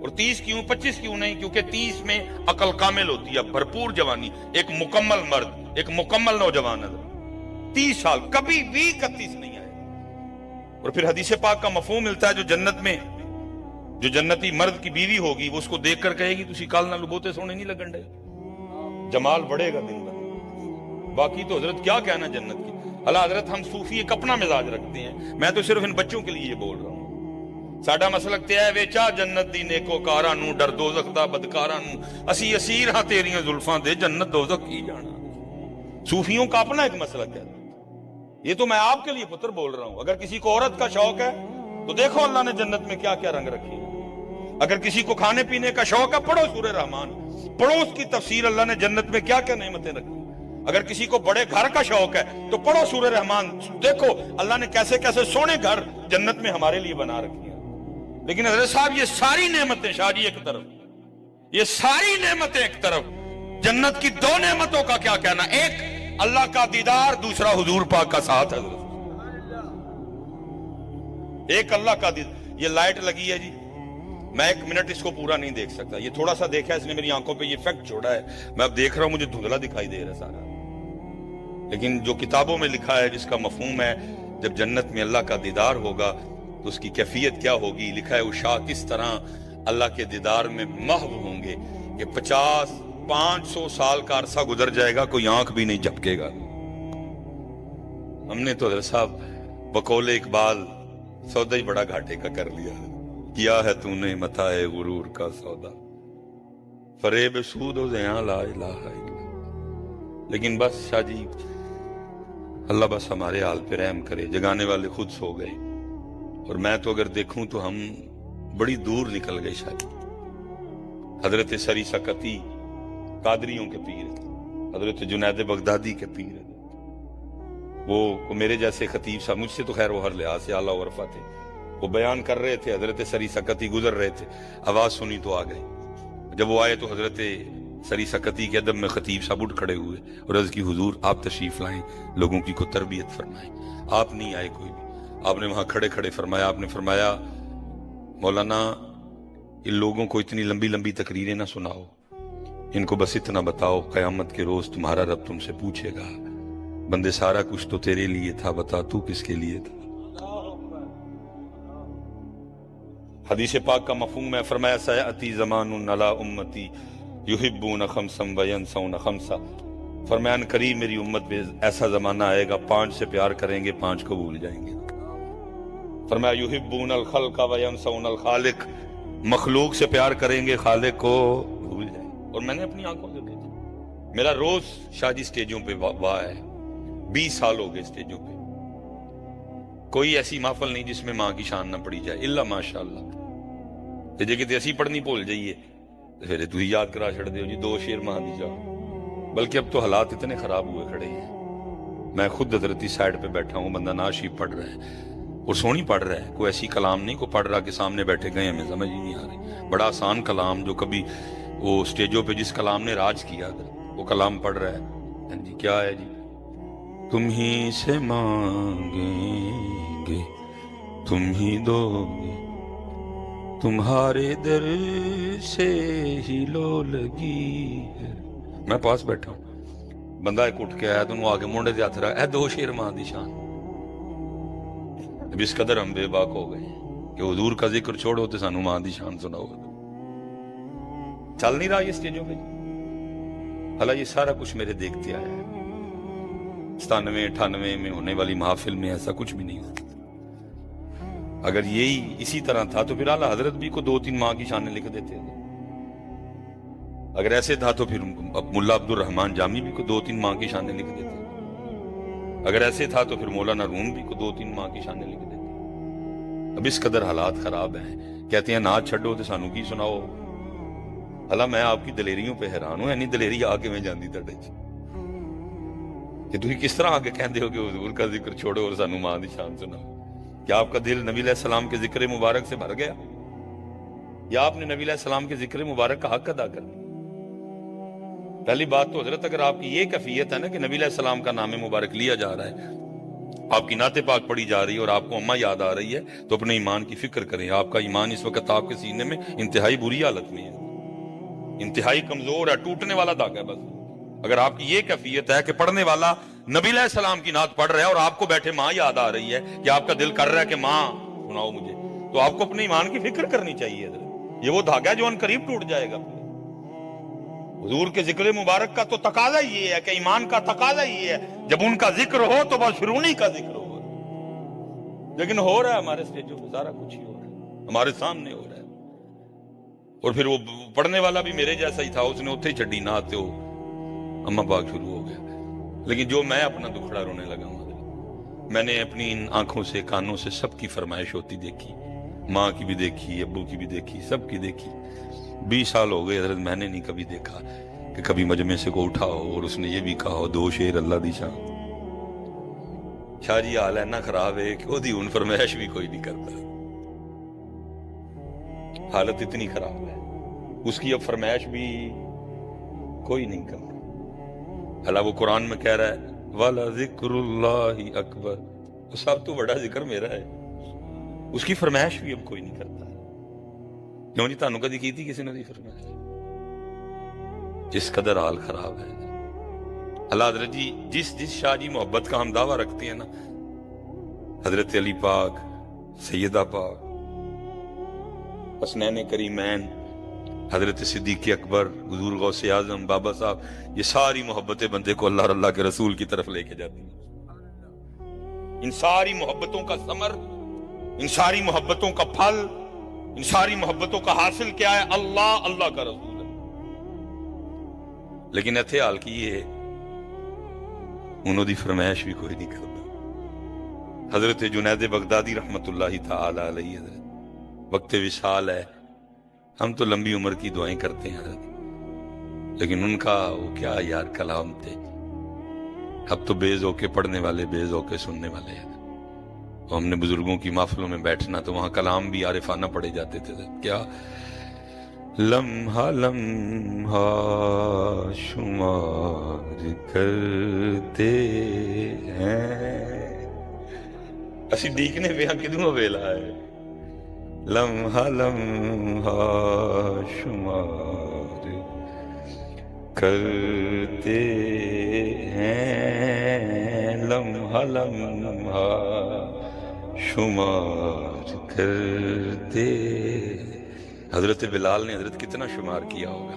और 30 क्यों, 25 क्यों नहीं? क्योंकि 30 में अकल कामिल होती है, भरपूर जवानी, एक मुकम्मल मर्द, एक मुकम्मल नौजवान है। 30 साल कभी भी 31 नहीं आएगा। और फिर हदीस पाक का मफहूम मिलता है जो जन्नत में, जो जन्नती मर्द की बीवी होगी वो उसको देखकर कहेगी तुसी कल नाल बहुते सोने नहीं लगन डे, जमाल बढ़ेगा दिन ब दिन। बाकी तो हजरत क्या कहना जन्नत की। अल्लाह हजरत हम सूफी एक अपना मिजाज रखते हैं, मैं तो सिर्फ इन बच्चों के लिए बोल रहा हूं। साडा मसलक ते है वेचा जन्नत दी नेकोकारां नूं, डर दोज़ख दा बदकारां नूं, असी असीर हां तेरियां जुल्फां दे, जन्नत दोज़ख की जाना। सूफियों का अपना एक मसलक है, ये तो मैं आपके लिए पुत्र बोल रहा हूं। अगर किसी को औरत का शौक है तो देखो अल्लाह ने जन्नत में क्या क्या रंग रखी है। अगर किसी को खाने पीने का शौक है पढ़ो सूरह रहमान, पढ़ो उसकी तफसीर, अल्लाह ने जन्नत में क्या क्या नेमतें रखी। अगर किसी को बड़े घर का शौक है तो पढ़ो सूरह रहमान, देखो अल्लाह ने कैसे कैसे सोने घर जन्नत में हमारे लिए बना रखी है। लेकिन हजरत साहब ये सारी नेमतें शादी एक तरफ, ये सारी नेमतें एक तरफ, जन्नत की 2 नेमतों का क्या कहना। एक अल्लाह का दीदार, दूसरा हुजूर पाक का साथ है। एक अल्लाह का दीदार, ये लाइट लगी है जी, मैं 1 मिनट इसको पूरा नहीं देख सकता, ये थोड़ा सा देखा है इसने मेरी आंखों पे, ये इफेक्ट छोड़ा है, मैं अब देख रहा हूं मुझे धुंधला दिखाई दे रहा है सारा। लेकिन जो किताबों में लिखा है, जिसका मफहूम है जब जन्नत में अल्लाह का दीदार होगा तो उसकी कैफियत क्या होगी, लिखा है उशा किस तरह अल्लाह के दीदार में महव होंगे कि 50-500 साल का अरसा गुजर जाएगा, कोई आंख भी नहीं झपकेगा। हमने तो हज़रत साहब बकौले इकबाल सौदा ही बड़ा घाटे का कर लिया। किया है तूने मताए गुरूर का सौदा, फरेब सूद हो ज़ियां ला इलाहा इल्लल्लाह। लेकिन बस शाह जी अल्लाह बस हमारे हाल पे रहम करे, जगाने वाले खुद सो गए। और मैं तो अगर देखूं तो हम बड़ी दूर निकल गए शाह जी। हजरत सरी सकती कादरियों के पीर, हजरत जुनैद बगदादी के पीर, वो मेरे जैसे खतीब साहब, मुझसे तो खैर वो हर लिहाज से आला वरफा थे, वो बयान कर रहे थे, हजरत सरी सकती गुजर रहे थे, आवाज सुनी तो आ गए। जब वो आए तो हजरत سری سکتی کے ادب میں خطیب صاحب اٹھ کھڑے ہوئے اور عرض کی حضور آپ تشریف لائیں، لوگوں کی کو تربیت فرمائیں. آپ نہیں آئے کوئی بھی، آپ نے وہاں کھڑے کھڑے فرمایا، آپ نے فرمایا مولانا ان لوگوں کو اتنی لمبی لمبی تقریریں نہ سناؤ، ان کو بس اتنا بتاؤ قیامت کے روز تمہارا رب تم سے پوچھے گا بندے سارا کچھ تو تیرے لیے تھا، بتا تو کس کے لیے تھا. حدیث پاک کا مفہوم ہے، فرمایا سیأتی زمان علی امتی یحبون خمسا وینسون خمسا. فرمایا قریب میری امت میں ایسا زمانہ آئے گا 5 سے پیار کریں گے 5 کو بھول جائیں گے. فرمایا یحبون الخلق وینسون الخالق، مخلوق سے پیار کریں گے خالق کو بھول جائیں گے. اور میں نے اپنی آنکھوں سے دیکھا، میرا روز شادی سٹیجوں پہ واہ ہے، 20 سال ہو گئے سٹیجوں پہ، کوئی ایسی محفل نہیں جس میں ماں کی شان نہ پڑی جائے الا ماشاءاللہ. جے کتے اسی پڑھنی بھول جائیے پھر تو ہی یاد کرا چھڑ دیو جی 2 شیر ماں دی جا. بلکہ اب تو حالات اتنے خراب ہوئے کھڑے ہیں، میں خود حضرتی سائڈ پہ بیٹھا ہوں، بندہ نعت شریف پڑھ رہا ہے اور سونی پڑھ رہا ہے، کوئی ایسی کلام نہیں کو پڑھ رہا کہ سامنے بیٹھے گئے ہمیں سمجھ ہی نہیں آ رہی. بڑا آسان کلام جو کبھی وہ سٹیجوں پہ جس کلام نے راج کیا وہ کلام پڑھ رہا ہے. جی کیا ہے جی؟ تم ہی سے مانگیں گے تم ہی دو گے، تمہارے در سے ہی لو لگی ہے. میں پاس بیٹھا ہوں، بندہ ایک اٹھ کے آیا تو انہوں آگے مونڈے دے ہاتھ رہا، اے 2 شیر ماں دی شان. اب اس قدر ہم بے باک ہو گئے کہ حضور کا ذکر چھوڑو تو سانو ماں دی شان سناؤ. چل نہیں رہا یہ سٹیجوں پہ. حالانکہ یہ سارا کچھ میرے دیکھتے آیا ہے، 97 98 میں ہونے والی محافل میں ایسا کچھ بھی نہیں ہوتا. اگر یہی اسی طرح تھا تو پھر اعلیٰ حضرت بھی کو 2-3 ماہ کی شانیں لکھ دیتے تھے. اگر ایسے تھا تو پھر ملا عبد الرحمن جامی بھی کو 2-3 ماہ کی شانیں لکھ دیتے. اگر ایسے تھا تو پھر مولانا روم بھی کو 2-3 ماہ کی شانیں لکھ دیتے. اب اس قدر حالات خراب ہیں، کہتے ہیں نعت چھڈو تو سانو کی سناؤ. اللہ میں آپ کی دلیریوں پہ حیران ہوں، اینی دلیری آ کے میں جاندی تڑے کہ تھی کس طرح آ کے کہندے ہو کہ حضور کا ذکر چھوڑو اور سانو ماں دی شان سناؤ. کیا آپ کا دل نبی علیہ السلام کے ذکر مبارک سے بھر گیا، یا آپ نے نبی علیہ السلام کے ذکر مبارک کا حق ادا کر دیا؟ پہلی بات تو حضرت اگر آپ کی یہ کیفیت ہے نا کہ نبی علیہ السلام کا نام مبارک لیا جا رہا ہے، آپ کی نعت پاک پڑھی جا رہی ہے اور آپ کو اماں یاد آ رہی ہے، تو اپنے ایمان کی فکر کریں. آپ کا ایمان اس وقت آپ کے سینے میں انتہائی بری حالت میں ہے، انتہائی کمزور ہے، ٹوٹنے والا داغ ہے. بس اگر آپ کی یہ کیفیت ہے کہ پڑھنے والا نبی علیہ السلام کی نعت پڑھ رہا ہے اور آپ کو بیٹھے ماں یاد آ رہی ہے کہ آپ کا دل کر رہا ہے کہ ماں سناؤ مجھے، تو آپ کو اپنے ایمان کی فکر کرنی چاہیے. یہ وہ دھاگا ہے جو ان قریب ٹوٹ جائے گا. حضور کے ذکر مبارک کا تو تقاضا یہ ہے کہ ایمان کا تقاضا یہ ہے جب ان کا ذکر ہو تو بس پھر انہی کا ذکر ہو. لیکن ہو رہا ہے ہمارے اسٹیجوں پہ سارا کچھ ہی ہو رہا ہے، ہمارے سامنے ہو رہا ہے. اور پھر وہ پڑھنے والا بھی میرے جیسا ہی تھا، اس نے اتھے چھڈی نہ آتے ہو اما پاک شروع ہو گیا. لیکن جو میں اپنا دکھڑا رونے لگا ہوں، میں نے اپنی ان آنکھوں سے کانوں سے سب کی فرمائش ہوتی دیکھی، ماں کی بھی دیکھی، ابو کی بھی دیکھی، سب کی دیکھی. 20 سال ہو گئے حضرت، میں نے نہیں کبھی دیکھا کہ کبھی مجمع سے کو اٹھا ہو اور اس نے یہ بھی کہا ہو 2 شیر اللہ دی شان. شاہ جی حال اینا خراب ہے کہ وہ دی ان فرمائش بھی کوئی نہیں کرتا. حالت اتنی خراب ہے، اس کی اب فرمائش بھی کوئی نہیں کرتا. اللہ وہ قرآن میں کہہ رہا ہے وَلَا ذِكْرُ اللَّهِ أَكْبَرُ، وہ سب تو بڑا ذکر میرا ہے، اس کی فرمائش بھی اب کوئی نہیں کرتا. کیوں جی تانوں کدی کی تھی کسی نے دی فرمائش؟ جس قدر حال خراب ہے. اللہ حضرت جی جس شاہ جی محبت کا ہم دعویٰ رکھتے ہیں نا، حضرت علی پاک، سیدہ پاک، حسنین کریمین، حضرت صدیق اکبر، حضور غوث اعظم، بابا صاحب، یہ ساری محبتیں بندے کو اللہ اور اللہ کے رسول کی طرف لے کے جاتی ہیں. ان ساری محبتوں کا ثمر، ان ساری محبتوں کا پھل، ان ساری محبتوں کا حاصل کیا ہے؟ اللہ، اللہ کا رسول ہے. لیکن اتھے حال کی یہ انہوں دی فرمائش بھی کوئی نہیں کرتا. حضرت جنید بغدادی رحمت اللہ تعالی علیہ، حضرت وقت وصال ہے، ہم تو لمبی عمر کی دعائیں کرتے ہیں حضرت، لیکن ان کا وہ کیا یار کلام تھے. اب تو بے ذوقے پڑھنے والے، بے ذوقے سننے والے ہیں. ہم نے بزرگوں کی محفلوں میں بیٹھنا تو وہاں کلام بھی عارفانہ پڑھے جاتے تھے. کیا لمحہ لمحہ شمار کرتے ہیں. اسی دیکھنے پہ کدوں ویلا ہے. لمحہ لمحہ شمار کرتے ہیں. لمحہ لمحہ شمار کرتے. حضرت بلال نے حضرت کتنا شمار کیا ہوگا.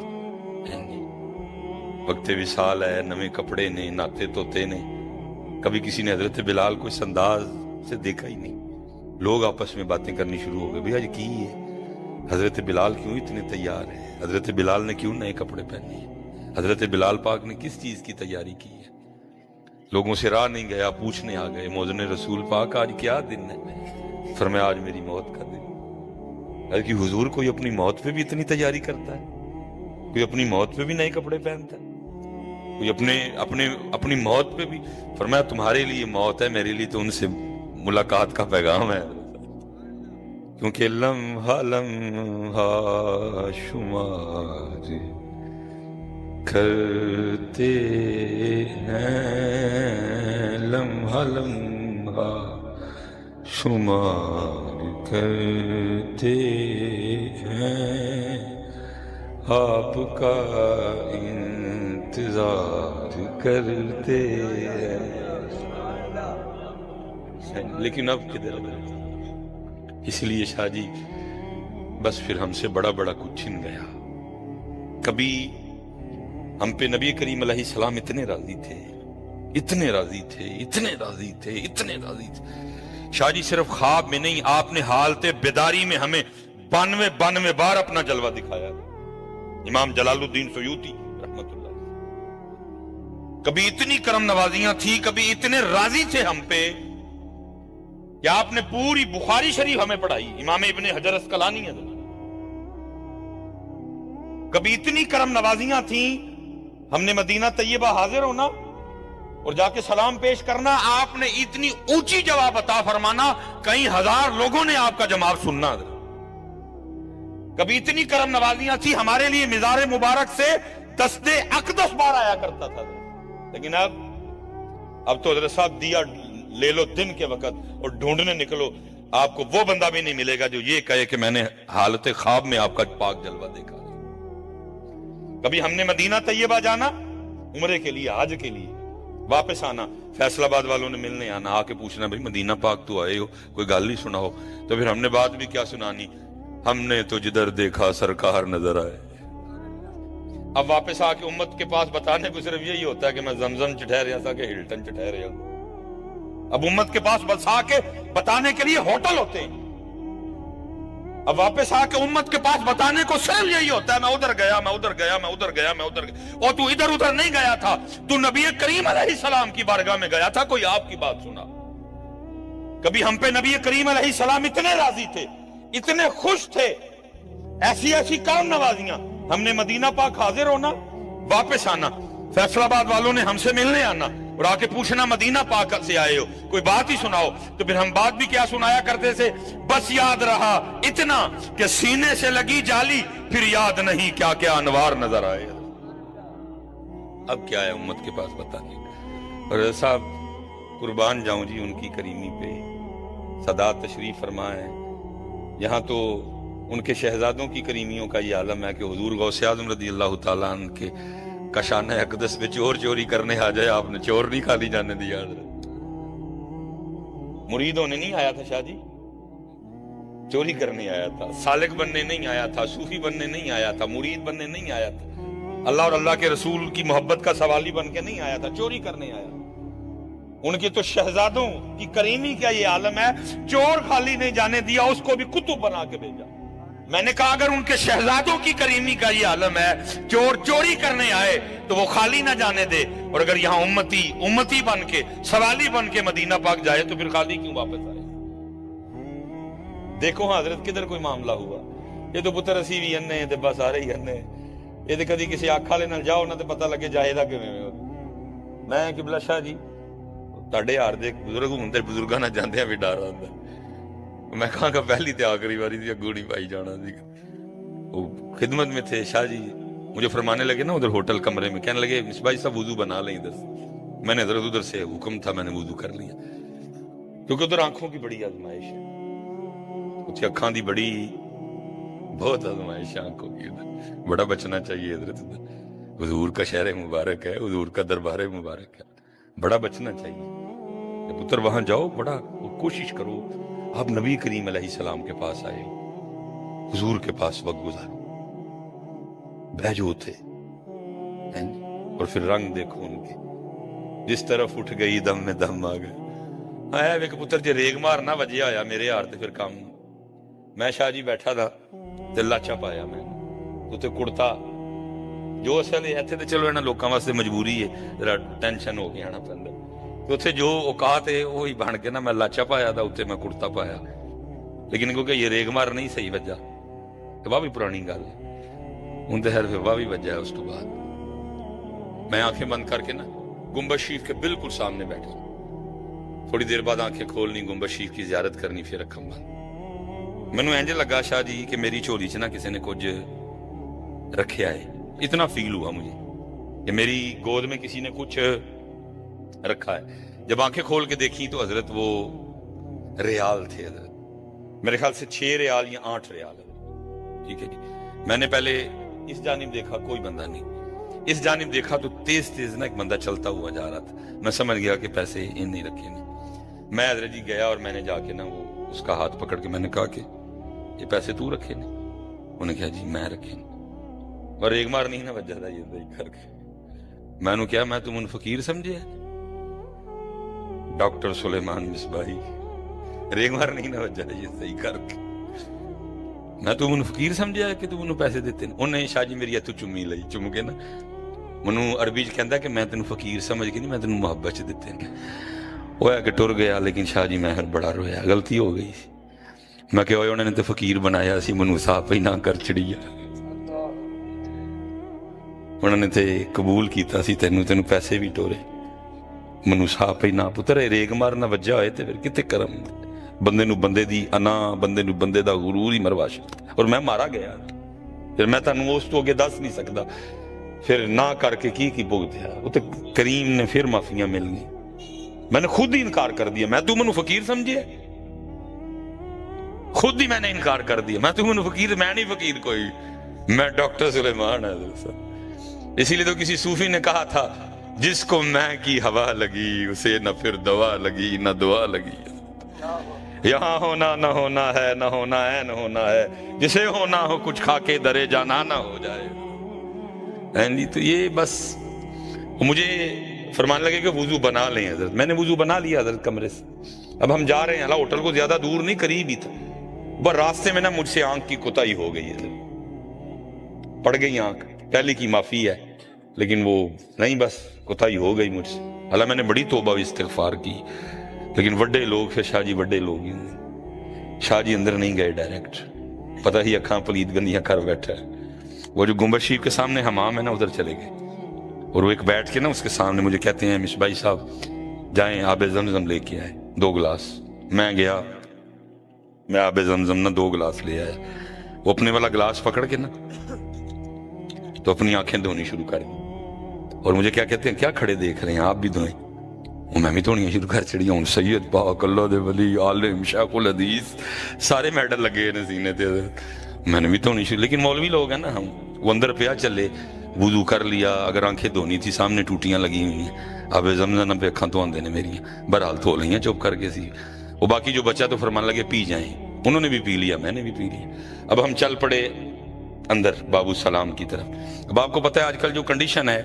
وقت وصال ہے, نویں کپڑے نے, ناتے توتے نے. کبھی کسی نے حضرت بلال کو اس انداز سے دیکھا ہی نہیں. لوگ آپس میں باتیں کرنی شروع ہو گئے, بھئی آج کی ہے, حضرت بلال کیوں اتنے تیار ہیں, حضرت بلال نے کیوں نئے کپڑے پہنے ہیں, حضرت بلال پاک نے کس چیز کی تیاری کی ہے. لوگوں سے راہ نہیں گیا, پوچھنے آ گئے, موذن رسول پاک آج کیا دن ہے. فرمایا آج میری موت کا دن. کہ حضور کوئی اپنی موت پہ بھی اتنی تیاری کرتا ہے, کوئی اپنی موت پہ بھی نئے کپڑے پہنتا ہے, کوئی اپنی موت پہ بھی. فرمایا تمہارے لیے موت ہے, میرے لیے تو ان سے ملاقات کا پیغام ہے. کیونکہ لمحہ لمحہ شمار کرتے ہیں. لمحہ لمحہ شمار کرتے ہیں. آپ کا انتظار کرتے ہیں. لیکن اب کدھر, اس لیے شاہ جی بس پھر ہم سے بڑا بڑا کچھ چھن گیا. کبھی ہم پہ نبی کریم علیہ السلام اتنے راضی تھے, اتنے راضی تھے, اتنے راضی تھے, اتنے راضی تھے. شاہ جی صرف خواب میں نہیں, آپ نے حالت بیداری میں ہمیں 92 بار اپنا جلوہ دکھایا. امام جلال الدین سیوطی رحمت اللہ, کبھی اتنی کرم نوازیاں تھی, کبھی اتنے راضی تھے ہم پہ کہ آپ نے پوری بخاری شریف ہمیں پڑھائی. امام ابن حجر اسقلانی ہے. کبھی اتنی کرم نوازیاں تھیں, ہم نے مدینہ طیبہ حاضر ہونا اور جا کے سلام پیش کرنا, آپ نے اتنی اونچی جواب عطا فرمانا, کئی ہزار لوگوں نے آپ کا جواب سننا. کبھی اتنی کرم نوازیاں تھی, ہمارے لیے مزار مبارک سے دست اقدس بار آیا کرتا تھا. لیکن اب تو حضرت صاحب دیا لے لو دن کے وقت اور ڈھونڈنے نکلو, آپ کو وہ بندہ بھی نہیں ملے گا جو یہ کہے کہ میں نے حالت خواب میں آپ کا پاک جلوہ دیکھا. کبھی ہم نے مدینہ طیبہ جانا عمرے کے لیے, حج کے لیے, واپس آنا, فیصل آباد والوں نے ملنے آنا, آ کے پوچھنا بھئی مدینہ پاک تو آئے ہو, کوئی گل ہی سنا ہو. تو پھر ہم نے بات بھی کیا سنانی, ہم نے تو جدھر دیکھا سرکار نظر آئے. اب واپس آ کے امت کے پاس بتانے کو صرف یہی ہوتا ہے کہ میں زمزم چ ٹھہریا تھا کہ ہلٹن چ ٹھہریا. اب امت کے پاس بس آ کے بتانے کے لیے ہوٹل ہوتے ہیں. اب واپس آ کے امت کے پاس بتانے کو صرف یہی ہوتا ہے میں ادھر گیا, میں ادھر گیا, میں ادھر گیا, میں ادھر گیا. اور تو ادھر ادھر نہیں گیا تھا, تو نبی کریم علیہ السلام کی بارگاہ میں گیا تھا, کوئی آپ کی بات سنا. کبھی ہم پہ نبی کریم علیہ السلام اتنے راضی تھے, اتنے خوش تھے, ایسی ایسی کرم نوازیاں. ہم نے مدینہ پاک حاضر ہونا, واپس آنا, فیصل آباد والوں نے ہم سے ملنے آنا اور آ کے پوچھنا مدینہ پاک سے آئے ہو, کوئی بات ہی سناؤ. تو پھر ہم بات بھی کیا سنایا کرتے تھے, بس یاد رہا اتنا کہ سینے سے لگی جالی, پھر یاد نہیں کیا کیا انوار نظر آئے. اب کیا ہے امت کے پاس بتانے. اور صاحب قربان جاؤں جی ان کی کریمی پہ, سادات تشریف فرمائے. یہاں تو ان کے شہزادوں کی کریمیوں کا یہ عالم ہے کہ حضور غوث اعظم رضی اللہ تعالیٰ عنہ کے کشانہ اقدس میں چور چوری کرنے آ جائے, آپ نے چور نہیں خالی جانے دیا. مرید ہونے نہیں آیا تھا شاہ جی, چوری کرنے آیا تھا. سالک بننے نہیں آیا تھا, صوفی بننے نہیں آیا تھا, مرید بننے نہیں آیا تھا, اللہ اور اللہ کے رسول کی محبت کا سوالی بن کے نہیں آیا تھا, چوری کرنے آیا. ان کے تو شہزادوں کی کریمی کا یہ عالم ہے, چور خالی نہیں جانے دیا, اس کو بھی کتب بنا کے بھیجا. میں نے کہا اگر ان کے شہزادوں کی کریمی کا یہ عالم ہے, چور چوری کرنے آئے تو وہ خالی نہ جانے دے, اور اگر یہاں امتی بن کے سوالی بن کے مدینہ پاک جائے تو پھر خالی کیوں واپس آئے. دیکھو ہاں حضرت کدھر کوئی معاملہ ہوا. یہ تو پتر اسی بھی انے تے بس آ رہی انے, یہ تو کدی کسی آنکھ والے نال جاؤ نہ تے پتہ لگے جائے دا کیویں. میں قبلہ شاہ جی تاڈے یار دے بزرگ ہوندے, بزرگاں نہ جاندیاں بھی ڈر آندا. میں کہاں کہ پہلی تے آخری واری دی اگوں نہیں پائی جانا سی. वो खिदमत में थे शाह जी, मुझे फरमाने लगे ना उधर होटल कमरे में, कहने लगे मिसबाह साहब वुजू बना लें इधर से। मैंने इधर उधर से हुक्म था, मैंने वुजू कर लिया, क्योंकि उधर आंखों की बड़ी आजमाइश है, उसे अखां दी बड़ी बहुत आजमाइश है आंखों की, उधर बड़ा बचना चाहिए इधर उधर। हुजूर का शहर मुबारक है, हुजूर का दरबार मुबारक है, बड़ा बचना चाहिए। जब पुत्र वहां जाओ बड़ा कोशिश करो, आप नबी करीम अलैहिस्सलाम के पास आए, हुजूर के पास वक्त गुजारो, बैजो थे और फिर रंग देखो उनके, जिस तरफ उठ गई दम में दम आ गए। आया वेख पुत्र जे रेग मार ना वजिया होया मेरे हार ते फिर काम। मैं शाह जी बैठा था ते लाचा पाया मैं उत्ते कुड़ता जो असल इत्थे ते चलो इन्हां लोकां वास्ते मजबूरी है, जरा टेंशन हो गया ना पैंदा, ते उत्थे जो औकात है वही बन के ना मैं लाचा पाया था, उत्ते मैं कुड़ता पाया, लेकिन क्योंकि ये रेग मार नहीं सही वजा ते वाह भी पुरानी गल है, हुण ते खैर फिर वाह भी वजा है। उस तो बाद मैं आंखें बंद करके ना गुंबद शरीफ के बिल्कुल सामने बैठा, थोड़ी देर बाद आंखें खोलनी, गुंबद शरीफ की जियारत करनी, फिर अखम बंद। मैनू इंज लगा शाह जी कि मेरी झोली च ना किसी ने कुछ रखा है, इतना फील हुआ मुझे कि मेरी गोद में किसी ने कुछ रखा है। जब आंखें खोल के देखी तो हजरत वो रियाल थे, हजरत मेरे ख्याल से 6 रियाल या 8 रियाल, ठीक है जी। मैंने पहले इस जानिब देखा, कोई बंदा नहीं, इस जानिब देखा तो तेज तेज ना एक बंदा चलता हुआ जा रहा था, मैं समझ गया कि पैसे इन नहीं रखे नहीं। मैं हजरत जी गया और मैंने जाके ना वो उसका हाथ पकड़ के मैंने कहा कि ये पैसे तू रखे नहीं? उन्हें कहा जी मैं रखे नहीं, और एक बार नहीं ना वजह था ये करके। मैंने क्या मैं तुम फकीर समझे डॉक्टर सुलेमान मिसबाही, एक बार नहीं ना वजह ये सही करके, मैं तुम फकीर समझा कि तू मैनू पैसे दिते ने? उन्हें शाह जी मेरी हथ चुम्मी लई, चुम के ना मैनू अरबी च कहता कि मैं तेन फकीर समझ के नहीं, मैं तेन मुहब्बत च दिते ने। होया कि टुर गया, लेकिन शाह जी मैं फिर बड़ा रोया, गलती हो गई। मैं क्या उन्होंने तो फकीर बनाया सी, मैनू साफ ही ना कर चढ़िया, उन्होंने तो कबूल किया सी तेनू, तेनू पैसे भी टोरे, मैनू साफ ही ना। पुत्र रेग मारना वजह होए तो फिर कितने करम, बंदे नू बंदे दी अना, बंदे नू बंदे दा गुरूर ही मरवा सकता। और मैं मारा गया, फिर मैं तुहानू उस तो अगे दस नहीं सकता फिर ना करके की भुगतिया। उत्ते करीम ने फिर माफियां मिलनी, मैंने खुद ही इनकार कर दिया। मैं तू मैनू फकीर समझे, खुद ही मैंने इनकार कर दिया। मैं तू मैनू फकीर, मैं नहीं फकीर कोई, मैं डॉक्टर सुलेमान है। इसीलिए तो किसी सूफी ने कहा था, जिसको मैं की हवा लगी उसे न फिर दवा लगी न दुआ लगी। यहाँ होना न होना है, न होना है न होना है, जिसे होना हो कुछ खाके दरे जाना ना हो जाए। तो ये बस मुझे फरमान लगे कि वुजू बना लें हजरत। मैंने वुजू बना लिया हजरत कमरे से। अब हम जा रहे हैं, होटल को ज्यादा दूर नहीं, करीब ही था। बस रास्ते में ना मुझसे आंख की कोताही हो गई है, पड़ गई आंख, पहले की माफी है, लेकिन वो नहीं, बस कोताही हो गई मुझसे। हालांकि मैंने बड़ी तौबा इस्तिगफार की, लेकिन बड़े लोग थे शाह जी, बड़े लोग ही होंगे। शाह जी अंदर नहीं गए डायरेक्ट, पता ही अखां पलीत गंदियां कर बैठा है। वो जो गुंबद शरीफ के सामने हमाम है ना, उधर चले गए, और वो एक बैठ के ना उसके सामने मुझे कहते हैं मिसबाही साहब जाएं आबे ज़मज़म लेके आए 2 गिलास। मैं गया, मैं आबे ज़मज़म ना 2 गिलास ले आया। वो अपने वाला गिलास पकड़ के ना तो अपनी आंखें धोनी शुरू कर दी, और मुझे क्या कहते हैं, क्या खड़े देख रहे हैं, आप भी धोएं। मैं भी धोनियां शुरू कर चढ़िया। हूँ सैयद पाक अल्लाह दे वली आलिम शेखुल हदीस सारे मेडल लगे ने सीने ते, मैंने भी धोनी शुरू। लेकिन मौलवी लोग हैं ना हम, वो अंदर पिया चले, वुजू कर लिया, अगर आंखें धोनी थी सामने टूटियां लगी हुई हैं, अब ज़मज़म पे अखां धोंदे ने मेरियां, बहरहाल धो लिया चुप करके सी। वो बाकी जो बचा तो फरमान लगे पी जाएं, उन्होंने भी पी लिया, मैंने भी पी लिया। अब हम चल पड़े अंदर बाबू सलाम की तरफ। अब आपको पता है आजकल जो कंडीशन है,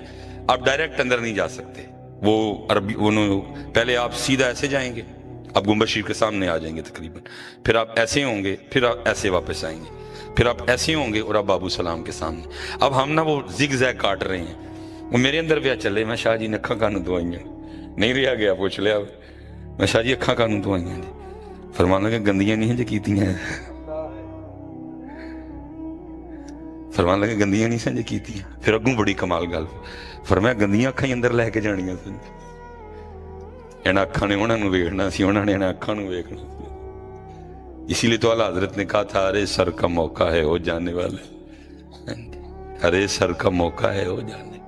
आप डायरेक्ट अंदर नहीं जा सकते। वो अरबी पहले आप सीधा ऐसे जाएंगे, आप गुंबद शरीफ के सामने आ जाएंगे तकरीबन, फिर आप ऐसे होंगे, फिर आप ऐसे वापस आएंगे, फिर आप ऐसे होंगे और आप बाबू सलाम के सामने। अब हम ना वो जिग जैग काट रहे हैं, वो मेरे अंदर पे चले। मैं शाह जी ने अखा कानू दवाइयां नहीं रहा गया, पूछ लिया मैं शाह जी अखा कानू दवाइयां जी, फरमान लगे गंदियां नहीं है जो कीतियां, फरमान लगे गंदियां नहीं सन जो कीतियां। फिर अगू बड़ी कमाल गल, फरमाया गंदियां अखां ही अंदर लैके जानियां सन, इन्हां अखां ने उन्होंने वेखना सी, उन्होंने इन्हां अखां नूं वेखना सी। इसीलिए तो आला हजरत ने कहा था, अरे सर का मौका है हो जाने वाले, ہرے سر کا موقع ہے ہو جانے.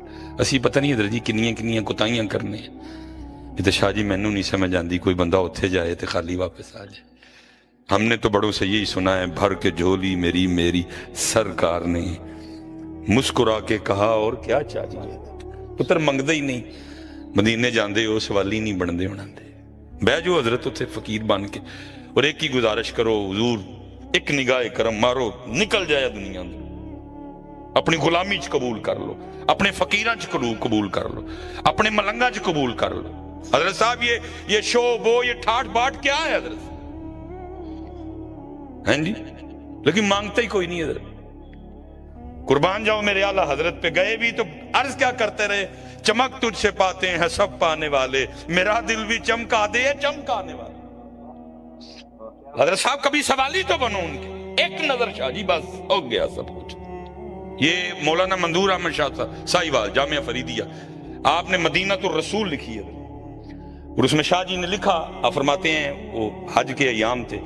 اسی پتہ نہیں حضرت جی کنیاں کنیاں کوتاہیاں کرنے ہیں. یہ تو شاہ جی مینوں نہیں سمجھ آتی کوئی بندہ اتھے جائے تو خالی واپس آ جائے. ہم نے تو بڑوں سے یہی سنا ہے بھر کے جھولی میری میری سرکار نے مسکرا کے کہا اور کیا چاہیے. پتر منگدے ہی نہیں مدینے جاندے ہو سوالی نہیں بنتے ہونا دے. بہ جو حضرت اتنے فقیر بن کے اور ایک ہی گزارش کرو حضور ایک نگاہ کرم مارو نکل جائے دنیا میں. اپنی غلامی چ قبول کر لو, اپنے فقیراں چ قبول کر لو, اپنے ملنگاں چ قبول کر لو. حضرت صاحب یہ شو بو یہ ٹھاٹ باٹ کیا ہے حضرت ہیں جی, لیکن مانگتا ہی کوئی نہیں حضرت. قربان جاؤ میرے اعلیٰ حضرت پہ گئے بھی تو عرض کیا کرتے رہے, چمک تجھ سے پاتے ہیں سب پانے والے, میرا دل بھی چمکا دے چمکانے والے. حضرت صاحب کبھی سوالی تو بنو ان کے, ایک نظر شاہ جی بس ہو گیا سب کچھ. یہ مولانا منظور احمد شاہ صاحب ساہیوال جامعہ فریدیہ, آپ نے مدینہ الرسول لکھی ہے اور اس میں شاہ جی نے لکھا, آپ فرماتے ہیں وہ حج کے ایام تھے,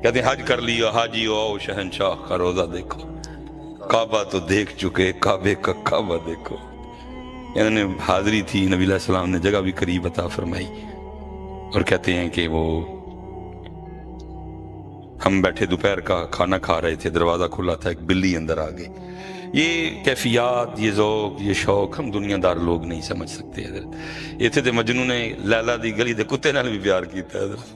کہتے ہیں حج کر لیا حاجی او شہنشاہ کا روزہ دیکھو, کعبہ تو دیکھ چکے کعبے کا کعبہ دیکھو. انہوں نے حاضری تھی, نبی علیہ السلام نے جگہ بھی قریب عطا فرمائی اور کہتے ہیں کہ وہ ہم بیٹھے دوپہر کا کھانا کھا رہے تھے, دروازہ کھلا تھا, ایک بلی اندر آ گئی. یہ کیفیات یہ ذوق یہ شوق ہم دنیا دار لوگ نہیں سمجھ سکتے حضرت. یہ تھے مجنوں نے لیلا دی گلی دے کتے نال بھی پیار کیتا حضرت.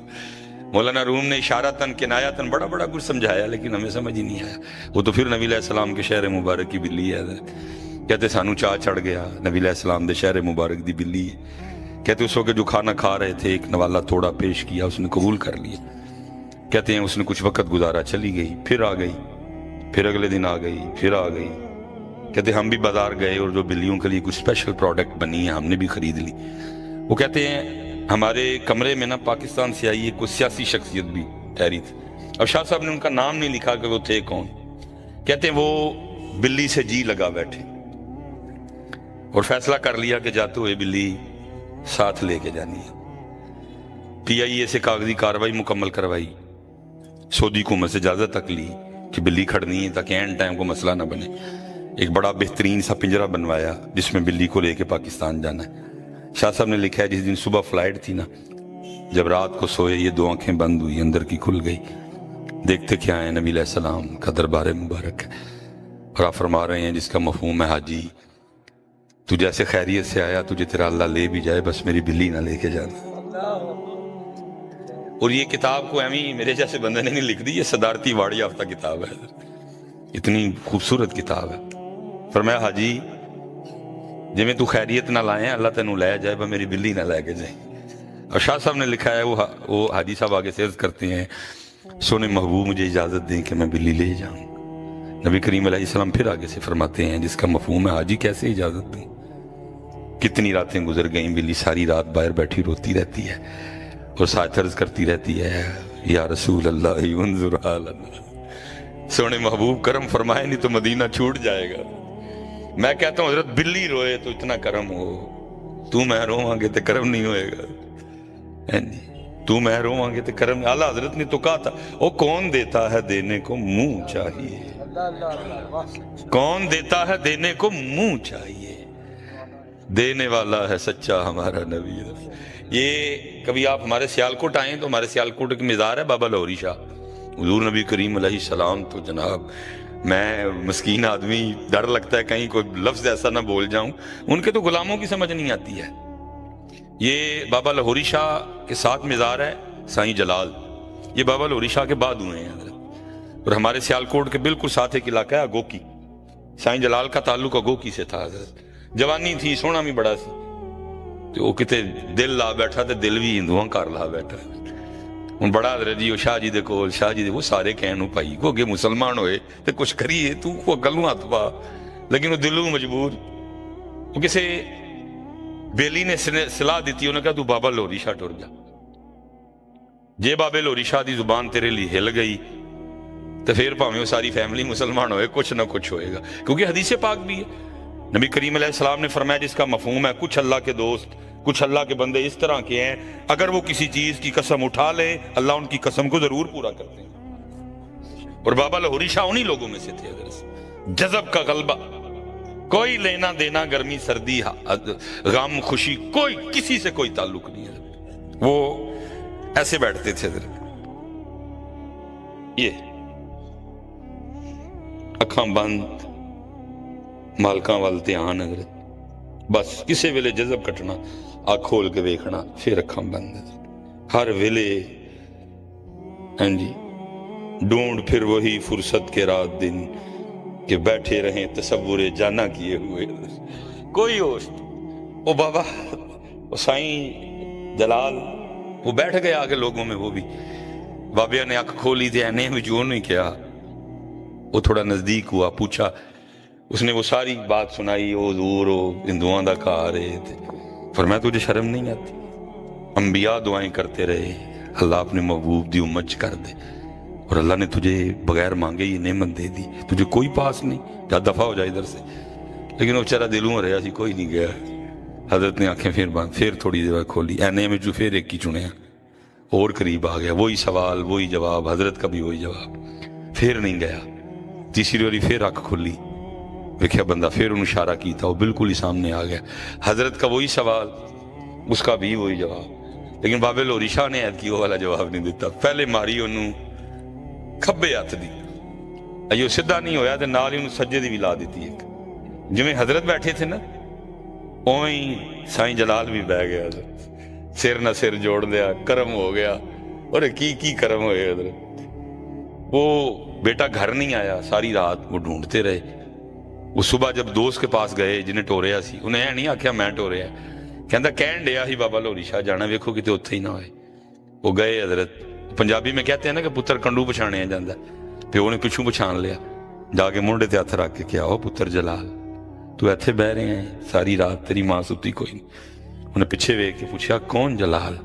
مولانا روم نے اشارتاً کنایتاً بڑا بڑا کچھ سمجھایا لیکن ہمیں سمجھ ہی نہیں آیا. وہ تو پھر نبی علیہ السلام کے شہر مبارک کی بلی ہے حضرت. کہتے سانو چاہ چڑھ گیا نبی علیہ السلام دے شہر مبارک دی بلی ہے. کہتے اس وقت جو کھانا کھا رہے تھے ایک نوالا تھوڑا پیش کیا, اس نے قبول کر لیا. کہتے ہیں اس نے کچھ وقت گزارا, چلی گئی, پھر آ گئی, پھر اگلے دن آ گئی, پھر آ گئی. کہتے ہم بھی بازار گئے اور جو بلیوں کے لیے کچھ اسپیشل پروڈکٹ بنی ہے ہم نے بھی خرید لی. وہ کہتے ہیں ہمارے کمرے میں نا پاکستان سے آئی کوئی سیاسی شخصیت بھی ٹھہری تھی. اب شاہ صاحب نے ان کا نام نہیں لکھا کہ وہ تھے کون. کہتے ہیں وہ بلی سے جی لگا بیٹھے اور فیصلہ کر لیا کہ جاتے ہوئے بلی ساتھ لے کے جانی ہے. پی آئی اے سے کاغذی کاروائی مکمل کروائی, سعودی حکومت سے اجازت تک لی کہ بلی کھڑنی ہے تاکہ اینڈ ٹائم کو مسئلہ نہ بنے. ایک بڑا بہترین سا پنجرہ بنوایا جس میں بلی کو لے کے پاکستان جانا ہے. شاہ صاحب نے لکھا ہے جس دن صبح فلائٹ تھی نا, جب رات کو سوئے یہ دو آنکھیں بند ہوئی, اندر کی کھل گئی, دیکھتے کیا ہے نبی علیہ السلام کا دربار مبارک ہے. اور آپ فرما رہے ہیں جس کا مفہوم ہے حاجی تو جیسے خیریت سے آیا تجھے تیرا اللہ لے بھی جائے بس میری بلی نہ لے کے جانا. اور یہ کتاب کو ایویں میرے جیسے بندے نے نہیں لکھ دی, یہ صدارتی ایوارڈ یافتہ کتاب ہے, اتنی خوبصورت کتاب ہے. فرمایا حاجی جی میں تو خیریت نہ لائیں اللہ تینوں لے جائے بس میری بلی نہ لے کے جائے. اور شاہ صاحب نے لکھا ہے وہ حاجی صاحب آگے سے عرض کرتے ہیں سونے محبوب مجھے اجازت دیں کہ میں بلی لے جاؤں. نبی کریم علیہ السلام پھر آگے سے فرماتے ہیں جس کا مفہوم ہے حاجی کیسے اجازت دیں, کتنی راتیں گزر گئیں, بلی ساری رات باہر بیٹھی روتی رہتی ہے اور ساتھ عرض کرتی رہتی ہے یا رسول اللہ انظر حالنا, سونے محبوب کرم فرمائے نہیں تو مدینہ چھوٹ جائے گا. میں کہتا ہوں حضرت بلی روئے تو اتنا کرم ہو, تو میں روواں گے تو کرم نہیں ہوئے گا. تو میں روواں گے تو کرم. اعلیٰ حضرت نے تو کہا تھا وہ کون دیتا ہے دینے کو منہ چاہیے, کون دیتا ہے دینے کو منہ چاہیے, دینے والا ہے سچا ہمارا نبی. یہ کبھی آپ ہمارے سیالکوٹ آئیں تو ہمارے سیالکوٹ کی مزار ہے بابا لاہوری شاہ. حضور نبی کریم علیہ السلام تو جناب میں مسکین آدمی ڈر لگتا ہے کہیں کوئی لفظ ایسا نہ بول جاؤں, ان کے تو غلاموں کی سمجھ نہیں آتی ہے. یہ بابا لاہوری شاہ کے ساتھ مزار ہے سائیں جلال, یہ بابا لاہوری شاہ کے بعد ہوئے ہیں حضرت. اور ہمارے سیالکوٹ کے بالکل ساتھ ایک علاقہ ہے اگوکی, سائیں جلال کا تعلق اگوکی سے تھا حضرت. جوانی تھی سونا بھی بڑا سی, تو وہ کتے دل لا بیٹھا تے دل بھی ہندوؤں کر لا بیٹھا. ہوں بڑا حضرت جی وہ شاہ جی دے کول شاہ جی دے وہ سارے کہنوں پائی کو اگے مسلمان ہوئے تے کچھ کریے تو وہ گلوں ہاتھ پا, لیکن وہ دلوں مجبور. وہ کسے بیلی نے صلاح دیتی, انہوں نے کہا تو بابا لاہوری شاہ ٹر جا, جے بابے لاہوری شاہ دی زبان تیرے لیے ہل گئی تو پھر پاویں وہ ساری فیملی مسلمان ہوئے کچھ نہ کچھ ہوئے گا. کیونکہ حدیث پاک بھی ہے, نبی کریم علیہ السلام نے فرمایا جس کا مفہوم ہے کچھ اللہ کے دوست کچھ اللہ کے بندے اس طرح کے ہیں اگر وہ کسی چیز کی قسم اٹھا لے اللہ ان کی قسم کو ضرور پورا کرتے ہیں. اور بابا لاہوری شاہ انہی لوگوں میں سے تھے. جذب کا غلبہ کوئی لینا دینا گرمی سردی غم خوشی کوئی کسی سے کوئی تعلق نہیں ہے. وہ ایسے بیٹھتے تھے حضرت, یہ اکھاں بند, مالکاں وال دھیان حضرت, بس کسے ویلے جذب کٹنا آنکھ کھول کے ویکھنا, پھر اکھاں بند ہر ویلے. ہاں جی, ڈھونڈ پھر وہی فرصت کے رات دن کہ بیٹھے رہیں تصور جانا کیے ہوئے. کوئی ہوش. وہ بابا وہ سائیں جلال وہ بیٹھ گیا آگے لوگوں میں, وہ بھی بابیا نے آنکھ کھولی تھی اینے میں جو نہیں کیا. وہ تھوڑا نزدیک ہوا, پوچھا, اس نے وہ ساری بات سنائی, وہ حضور وہ ہندوؤں دا کار ہے. فرمایا تجھے شرم نہیں آتی؟ انبیاء دعائیں کرتے رہے اللہ اپنے محبوب دی امت کر دے, اور اللہ نے تجھے بغیر مانگے یہ نعمت دے دی, تجھے کوئی پاس نہیں, جا دفعہ ہو جائے ادھر سے. لیکن وہ بیچارہ دلوں میں رہا سی, کوئی نہیں گیا. حضرت نے آنکھیں پھر بند, پھر تھوڑی دیر کھولی, اینے میں جو پھر ایک کی چنیا اور قریب آ گیا, وہی سوال وہی جواب, حضرت کا بھی وہی جواب. پھر نہیں گیا, تیسری باری پھر آنکھ کھلی, دیکھا بندہ, پھر انہوں اشارہ کی تھا, وہ بالکل ہی سامنے آ گیا. حضرت کا وہی سوال, اس کا بھی وہی جواب. لیکن بابے لوری شاہ نے ایت کی وہ والا جواب نہیں دیتا, پہلے ماری انہوں کھبے ہاتھ دی, ایو سدھا نہیں ہویا تے نال ہی انہوں سجدے دی بھی لا دیتی. ایک جویں حضرت بیٹھے تھے نا اوہیں سائیں جلال بھی بہ گیا, سر نہ سر جوڑ لیا, کرم ہو گیا. اور کی کرم ہوئے حضرت. وہ بیٹا گھر نہیں آیا, ساری رات وہ ڈھونڈتے رہے. وہ صبح جب دوست کے پاس گئے جنہیں ٹوریا سی, انہیں نہیں آکھیا میں ٹوریا, کہندا کہن ڈیا ہی بابا لوری شاہ جانا, ویکھو کتے اتھے ہی نہ ہوئے. وہ گئے حضرت, پنجابی میں کہتے ہیں نا کہ پتر کنڈو پچھانے جاندہ, پیو نے پچھوں پچھان لیا, جا کے منڈے تے ہاتھ رکھ کے کیا ہو پتر جلال تو ایتھے بہ رہے ہیں ساری رات, تیری ماں ستی کوئی نہیں. انہیں پیچھے ویکھ کے پوچھا کون جلال؟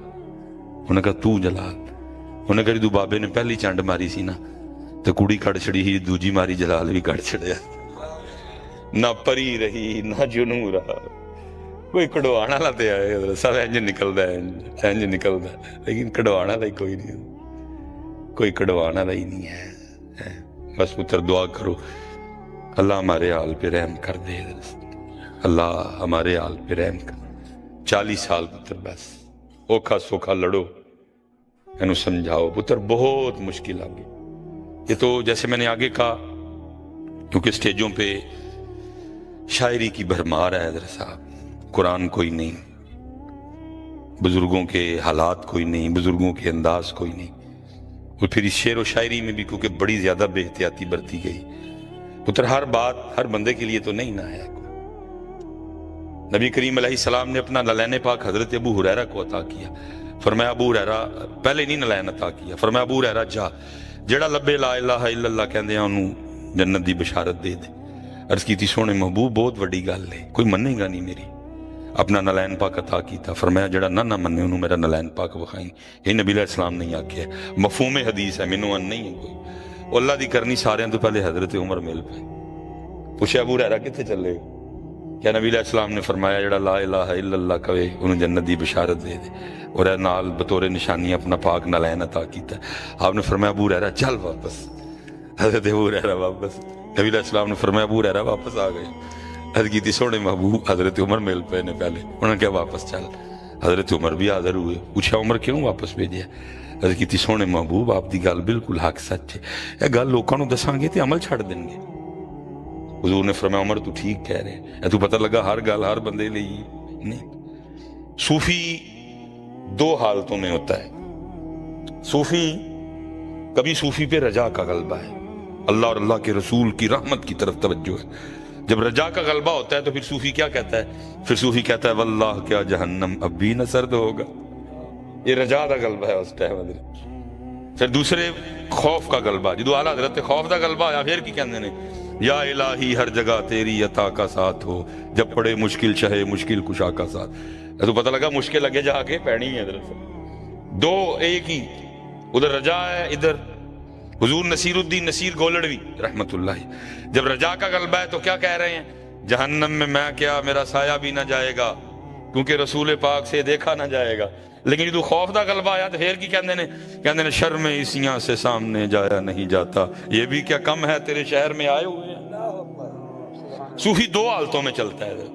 انہیں کہا تو جلال. انہیں کہا تو بابے نے پہلی چانڈ ماری سی نا تو کڑی کڑ چھڑی ہی, دوجی ماری جلال بھی کڑ چھڑیا. نہ پری رہی نہ جنوں رہا, کوئی کڑوانا لاتے آئے حضرت, سب انج نکلدا ہے, انج نکلدا ہے, لیکن کڑوانا لائی کوئی نہیں, کوئی کڑوانا لائی نہیں ہے. بس پتر دعا کرو اللہ ہمارے حال پہ رحم کر دے, اللہ ہمارے حال پہ رحم کر. 40 سال پتر بس اوکھا سوکھا لڑو, انہوں سمجھاؤ. پتر بہت مشکل آگے. یہ تو جیسے میں نے آگے کہا, کیونکہ سٹیجوں پہ شاعری کی بھرمار ہے حضرت صاحب, قرآن کوئی نہیں, بزرگوں کے حالات کوئی نہیں, بزرگوں کے انداز کوئی نہیں. اور پھر اس شعر و شاعری میں بھی کیونکہ بڑی زیادہ بے احتیاطی برتی گئی. پتر ہر بات ہر بندے کے لیے تو نہیں نہ ہے. نبی کریم علیہ السلام نے اپنا نلین پاک حضرت ابو ہریرہ کو عطا کیا. فرمایا ابو ہریرہ, پہلے نہیں نلین عطا کیا, فرمایا ابو ہریرہ جا جڑا لبے لا الہ الا اللہ کہندے ہیں انہوں جنت دی بشارت دے دے. عرض کی تھی سونے محبوب بہت وڈی گل ہے, کوئی منے گا نہیں میری. اپنا نلین پاک عطا کیتا. فرمایا جڑا نہ منے انہوں میرا نلین پاک بخائیں. یہ نبی علیہ السلام نہیں آکھیا, مفہوم حدیث ہے, منوں ان نہیں ہے کوئی. اللہ دی کرنی سارے تو پہلے حضرت عمر مل پہ. پوچھا ابو ہریرہ کتے چلے گا؟ کیا نبی علیہ السلام نے فرمایا جڑا لا الہ الا اللہ کہے انہوں جنت دی بشارت دے دے, اور نال بطور نشانی اپنا پاک نلین عطا کیتا. آپ نے فرمایا ابو ہریرہ چل واپس. حضرت ابو ہریرہ واپس. نبی علیہ السلام نے فرمایا ابو ہریرہ واپس آ گئے. عرض کی تھی سونے محبوب حضرت عمر مل پہ نے پہلے, انہوں نے کہا واپس چل. حضرت عمر بھی حاضر ہوئے. پوچھا عمر کیوں واپس بھیجیا؟ عرض کی تھی سونے محبوب آپ دی گل بالکل حق سچ ہے, یہ گل لوکاں نوں دساں گے تے عمل چھڑ دیں گے. حضور نے فرمایا عمر تو ٹھیک کہہ رہے, تو پتہ لگا ہر گل ہر بندے لئی نہیں. صوفی 2 حالتوں میں ہوتا ہے. صوفی کبھی صوفی پہ رجا کا غلبہ ہے, اللہ اور اللہ کے رسول کی رحمت کی طرف توجہ ہے. جب رجا کا غلبہ ہوتا ہے تو پھر صوفی کیا کہتا ہے؟ پھر صوفی کہتا ہے واللہ کیا جہنم اب بھی نہ سرد ہوگا. یہ رجا کا غلبہ ہے اس ٹائم. پھر دوسرے خوف کا غلبہ, جدو اعلیٰ حضرت خوف کا غلبہ آیا پھر کی کہندے نے یا الہی ہر جگہ تیری عطا کا ساتھ ہو, جب پڑے مشکل چہے مشکل کشا کا ساتھ. تو پتہ لگا مشکل لگے جا کے پہنی ہے حضرت. 2 ایک ہی, ادھر رجا ہے ادھر. حضور نصیر الدین نصیر گولڑوی رحمت اللہ جب رجا کا غلبہ ہے تو کیا کہہ رہے ہیں؟ جہنم میں میں کیا میرا سایہ بھی نہ جائے گا کیونکہ رسول پاک سے دیکھا نہ جائے گا. لیکن جدو خوف دا غلبہ آیا تو پھر کی کہندے نے شرم عیسیاں سے سامنے جایا نہیں جاتا, یہ بھی کیا کم ہے تیرے شہر میں آئے ہوئے ہیں. सूफी दो हालतों में चलता है।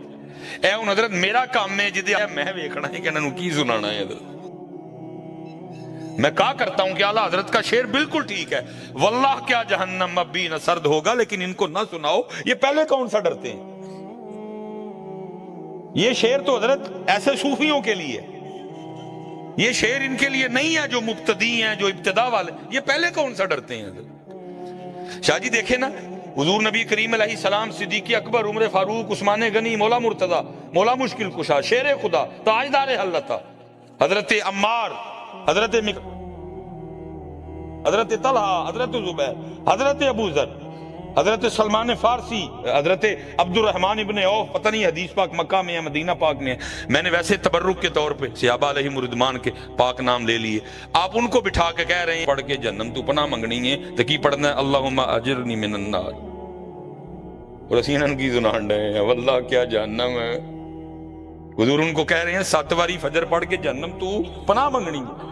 ए हुण हजरत मेरा काम है जिदे मैं वेखना है कि इन्होंने की सुनाना है। मैं कहा करता हूं कि आला हजरत का शेर बिल्कुल ठीक है, वल्लाह क्या जहन्नम अब भी न सर्द होगा, लेकिन इनको ना सुनाओ, ये पहले कौन सा डरते हैं। ये शेर तो हजरत ऐसे सूफियों के लिए, ये शेर इनके लिए नहीं है जो मुब्तदी हैं, जो इब्तिदा वाले, ये पहले कौन सा डरते हैं। शाह जी देखे ना, हुजूर नबी करीम अलैहिस्सलाम, सिद्दीक़ अकबर, उमर फारूक, उस्मान गनी, मौला मुर्तजा, मौला मुश्किल कुशा, शेर खुदा, ताजदार हल्लता, हजरत अम्मार, हजरत तलहा, हजरत जुबैर, हजरत अबू ज़र, हजरत सलमान फारसी, हजरत अब्दुर्रहमान इब्ने औफ, पता नहीं हदीस पाक मक्का में है मदीना पाक में है, मैंने वैसे तबर्रुक के तौर पे सहाबा अलैहिम रिदवान के पाक नाम ले लिए। आप उनको बिठा के कह रहे हैं पढ़ के जन्नम तू पनाह मंगनी है, तो की पढ़ना है अल्लाहुम्मा अजिरनी मिनन नार, और असीं इन्हां नूं की सुनाण डए हैं वल्लाह क्या जहन्नम है। हुजूर उनको कह रहे हैं 7 बारी फजर पढ़ के जन्नम तू पनाह मंगनी है,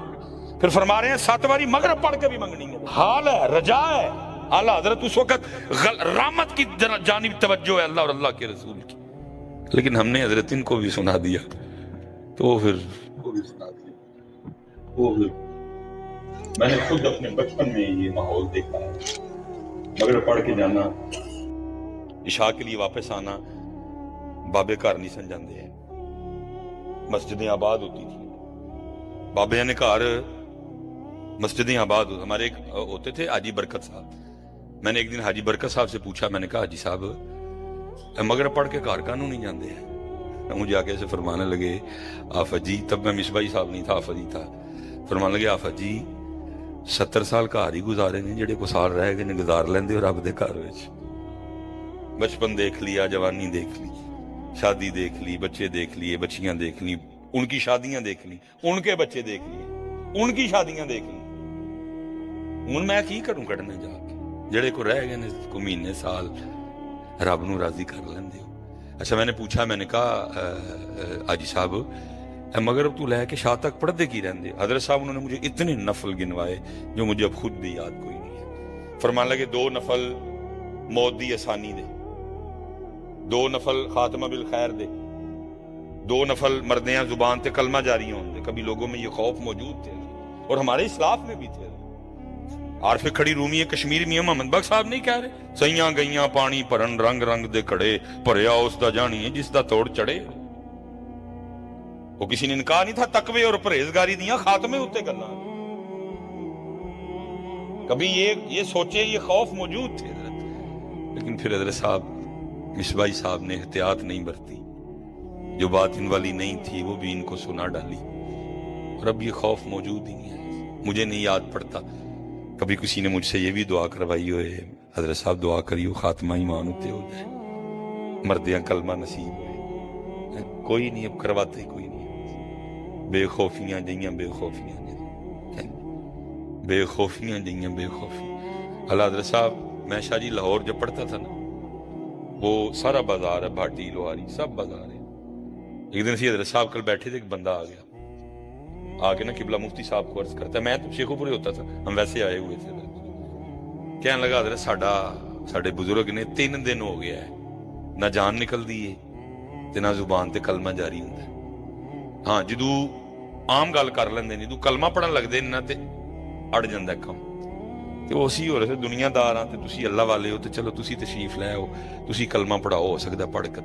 फिर फरमा रहे हैं 7 बारी मगरिब पढ़ के भी मंगनी है। हाल है, रजा है। आला हजरत उस वक्त रहमत की जानिब तवज्जो है अल्लाह और अल्लाह के रसूल की, लेकिन हमने हजरत इनको भी सुना दिया, तो फिर वो भी सुना दिया। वो फिर मैंने खुद अपने बचपन में ये माहौल देखा है, मगरिब पढ़ के जाना, इशा के लिए वापस आना, बाबे घर नहीं सन जाते हैं, मस्जिदें आबाद होती थी, बाबे ने घर मस्जिदें आबाद, हमारे एक होते थे हाजी बरकत साहब। मैंने एक दिन हाजी बरकत साहब से पूछा, मैंने कहा हाजी साहब मगरिब पढ़ के घर कानून नहीं जाते हैं। मुझे आके ऐसे फरमाने लगे आफत जी, तब मैं मिसबाई साहब नहीं था, आफत ही था, फरमाने लगे आफत जी 70 साल घर ही गुजारे ने, जेडे को साल रह गए ने गुजार लेंदे हो रब दे घर विच। बचपन देख लिया, जवानी देख ली, शादी देख ली, बच्चे देख लिए, बच्चियां देख ली, उनकी शादियां देख ली, उनके बच्चे देख लिए, उनकी शादियां देख ली। हुण मैं की करूं कढ़ने जाके, जेड़े को रह गए ने को महीने साल, रब नूं राजी कर लेंदे हो। अच्छा मैंने पूछा, मैंने कहा हाजी साहब मगरिब तू लैके शाह तक पढ़ते की रहंदे। हजरत साहब उन्होंने मुझे इतने नफल गिनवाए जो मुझे अब खुद भी याद कोई नहीं है। फरमान लगे 2 नफल मौत दी आसानी दे, 2 नफल खात्मा बिल खैर दे, 2 नफल मर्दियां जुबान ते कलमा जारी होंगे। कभी लोगों में ये खौफ मौजूद थे और हमारे इस्लाफ में भी थे। आरफ खड़ी रूमी कश्मीर मियां मोहम्मद बख्श साहब नहीं कह रहे, सईयां गईयां पानी भरन रंग रंग दे घड़े, भरिया उसदा जानी है जिसदा तोड़ चढ़े। वो किसी ने इनकार नहीं था तकवे और परहेजगारी दियां खात्मे उत्ते गल्लां। कभी ये सोचे ये खौफ मौजूद थे, लेकिन फिर हजरत साहब मिसबाई साहब ने एहतियात नहीं बरती, जो बात इन वाली नहीं थी वो भी इनको सुना डाली, और अब ये खौफ मौजूद ही नहीं है। मुझे नहीं याद पड़ता कभी किसी ने मुझसे ये भी दुआ करवाई हो, हजरत साहब दुआ करियो खात्मा ईमान उत्ते हो जाए, मर्दियां कलमा नसीब हो। कोई नहीं, अब करवाते कोई नहीं। बेखौफियां जइयां बेखौफियां, बेखौफियां जइयां बेखौफी। अल्लाह हजरत साहब, मैं शाह जी लाहौर जब पढ़ता था ना, वो सारा बाजार है, भाटी लोहारी सब बाजार है। एक दिन हजरत साहब कल बैठे थे, एक बंदा आ गया, आके ना किबला मुफ्ती साहब को अर्ज करता है, मैं तो शेखोपुरे होता था, हम वैसे आए हुए थे। कहने लगा हजरत साडे बुजुर्ग ने 3 दिन हो गया है, ना जान निकलदी है ते ना जुबान ते कलमा जारी हुंदा है। हाँ जदू आम गल कर लेंदे ने, जदू कलमा पढ़न लगदे ने ना ते अड़ जांदा कम। ते वो असीं हो रहे थे दुनियादार हां ते तुसीं अल्लाह वाले हो, ते चलो तुसीं तशरीफ ले आओ, तुसीं कलमा पढ़ाओ, हो सकदा पढ़ के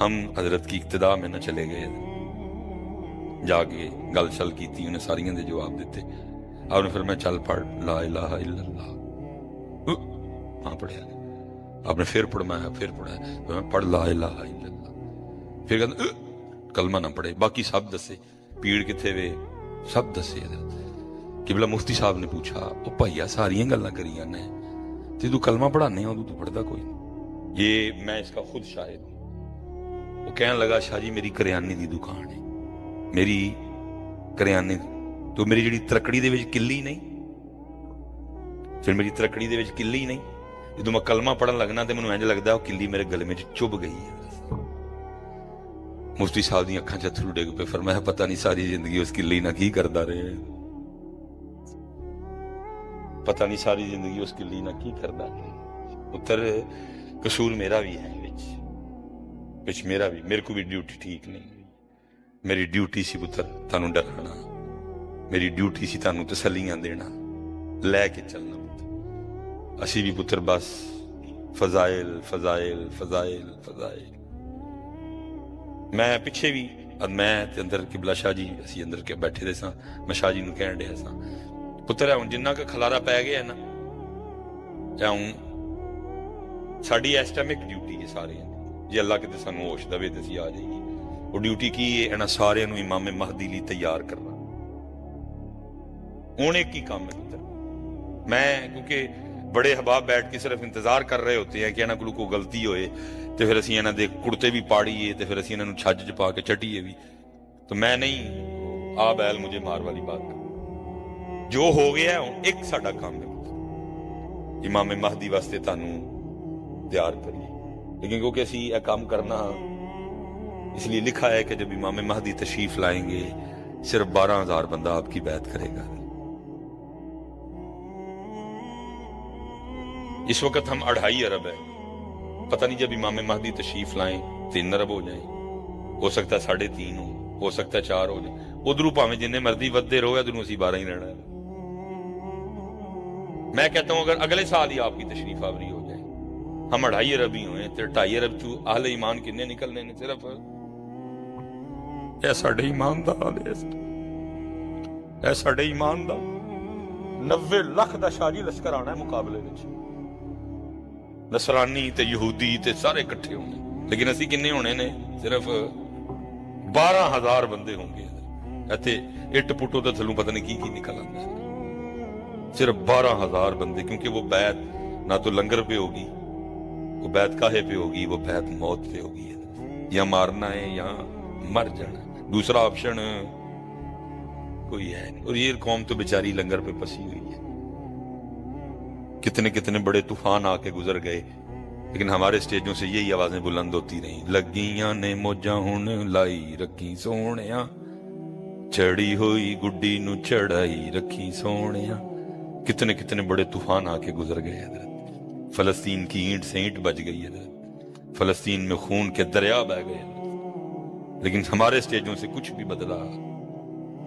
हम हजरत की इक्तदा में न चले गए। जाके गल शल की, उन्हें सारियां दे जवाब दिते। आपने फिर मैं चल पढ़ ला इलाहा इल्लल्लाह, हाँ पढ़िया। आपने फिर पढ़वाया, फिर पढ़ाया, मैं पढ़ ला इलाहा इल्लल्लाह। फिर कहते कलमा ना पढ़े, बाकी सब दसे, पीड़ किथे वे सब दसे। किबला मुफ्ती साहब ने पूछा, ओ भाईया सारियां गल्लां करी जाने ते तू कलमा पढ़ाने उदू तू पढ़दा कोई नहीं। ये मैं इसका खुद शाहिद हूं। वो कहने लगा शाह जी मेरी करियाने की दुकान है, मेरी करियाने तो मेरी जी तरकड़ी दे विच किल्ली नहीं, फिर मेरी तरकड़ी दे विच किल्ली नहीं, जो मैं कलमा पढ़न लगना तो मैनूं इंज लगदा वो किल्ली मेरे गले में चुभ गई है। मुफ्ती साहब दी अखां च अथरू डिग पे, फरमाया पता नहीं सारी जिंदगी उस किल्ली ना की करदा रहे, पता नहीं सारी जिंदगी उस किल्ली ना की करदा। उत्तर कसूर मेरा भी है विच मेरा भी, मेरे को भी ड्यूटी ठीक नहीं हुई। मेरी ड्यूटी सी पुत्र थानू डराना, मेरी ड्यूटी सी थानू तसल्लियां देना, लैके चलना पुत्र। असी भी पुत्र बस फजाइल फजाइल फजाइल फजाइल। मैं पिछे भी मैं ते अंदर किबला शाह जी असी अंदर के बैठे दे सां, मैं शाह जी नूं कहण डिया सां पुत्र हुण जिन्ना क खलारा पै गया ना, साडी इस टाइम एक ड्यूटी है सारियां दी, जे अल्लाह किते सानू होश दवे ते असीं आ जाइए। वो ड्यूटी की है, इन्हां सारियां नूं इमाम महदी लई तैयार करना। हुण एक ही काम है पुत्र। मैं क्योंकि बड़े हबाब बैठ के सिर्फ इंतजार कर रहे होते हैं कि इन्हां कोलों कोई गलती होए तो फिर असीं इन्हां दे कुड़ते भी पाड़ीए तो फिर असीं इन्हां नूं छज्ज च पा के चटीए भी, तो मैं नहीं आ बैल मुझे मार वाली बात कर। जो हो गया है हुण एक साडा काम है पुत्र, इमाम महदी वास्ते तानू तैयार करिए। लेकिन क्योंकि असी यह काम करना, इसलिए लिखा है कि जब इमाम महदी तशरीफ लाएंगे सिर्फ 12,000 बंदा आपकी बैत करेगा। इस वक्त हम 2.5 अरब है, पता नहीं जब इमाम महदी तशरीफ लाएं 3 अरब हो जाए, हो सकता है 3.5 हो सकता है 4 हो जाए। उधरों भावें जिन्ने मर्जी वधदे रहो, उधरों असी 12 ही रहना है। मैं कहता हूं अगर अगले साल ही आपकी तशरीफ आवरी हो जाए, हम 2.5 अरब ही हुए तो 2.5 अरब चू अहले ईमान किन्ने निकलने ने? सिर्फ यह साडे ईमान दा हाल है, यह साडे ईमान दा 90 लाख दा शाही लश्कर आना है मुकाबले विच, नसरानी ते यहूदी ते सारे इकट्ठे होने, लेकिन असी किन्ने होने ने? सिर्फ 12,000 बंदे होंगे। इत्थे इट पुटो तो थल्लों पता नहीं की निकल आंदा है, सिर्फ 12,000 बंदे। क्योंकि वो बैत ना तो लंगर पे होगी, वो बैत काहे पे होगी? वो बैत मौत पे होगी, या मारना है या मर जाना, दूसरा ऑप्शन कोई है नहीं। और ये कौम तो बेचारी लंगर पे फंसी हुई है। कितने कितने बड़े तूफान आके गुजर गए, लेकिन हमारे स्टेजों से यही आवाजें बुलंद होती रही, लगियां ने मौजां हुण लाई रखी सोहणिया, चढ़ी हुई गुड्डी नू चढ़ाई रखी सोहणिया। कितने कितने बड़े तूफान आके गुजर गए हजरत। फलस्तीन की ईंट से ईंट बज गई हजरत, फलस्तीन में खून के दरिया बह गए, लेकिन हमारे स्टेजों से कुछ भी बदला,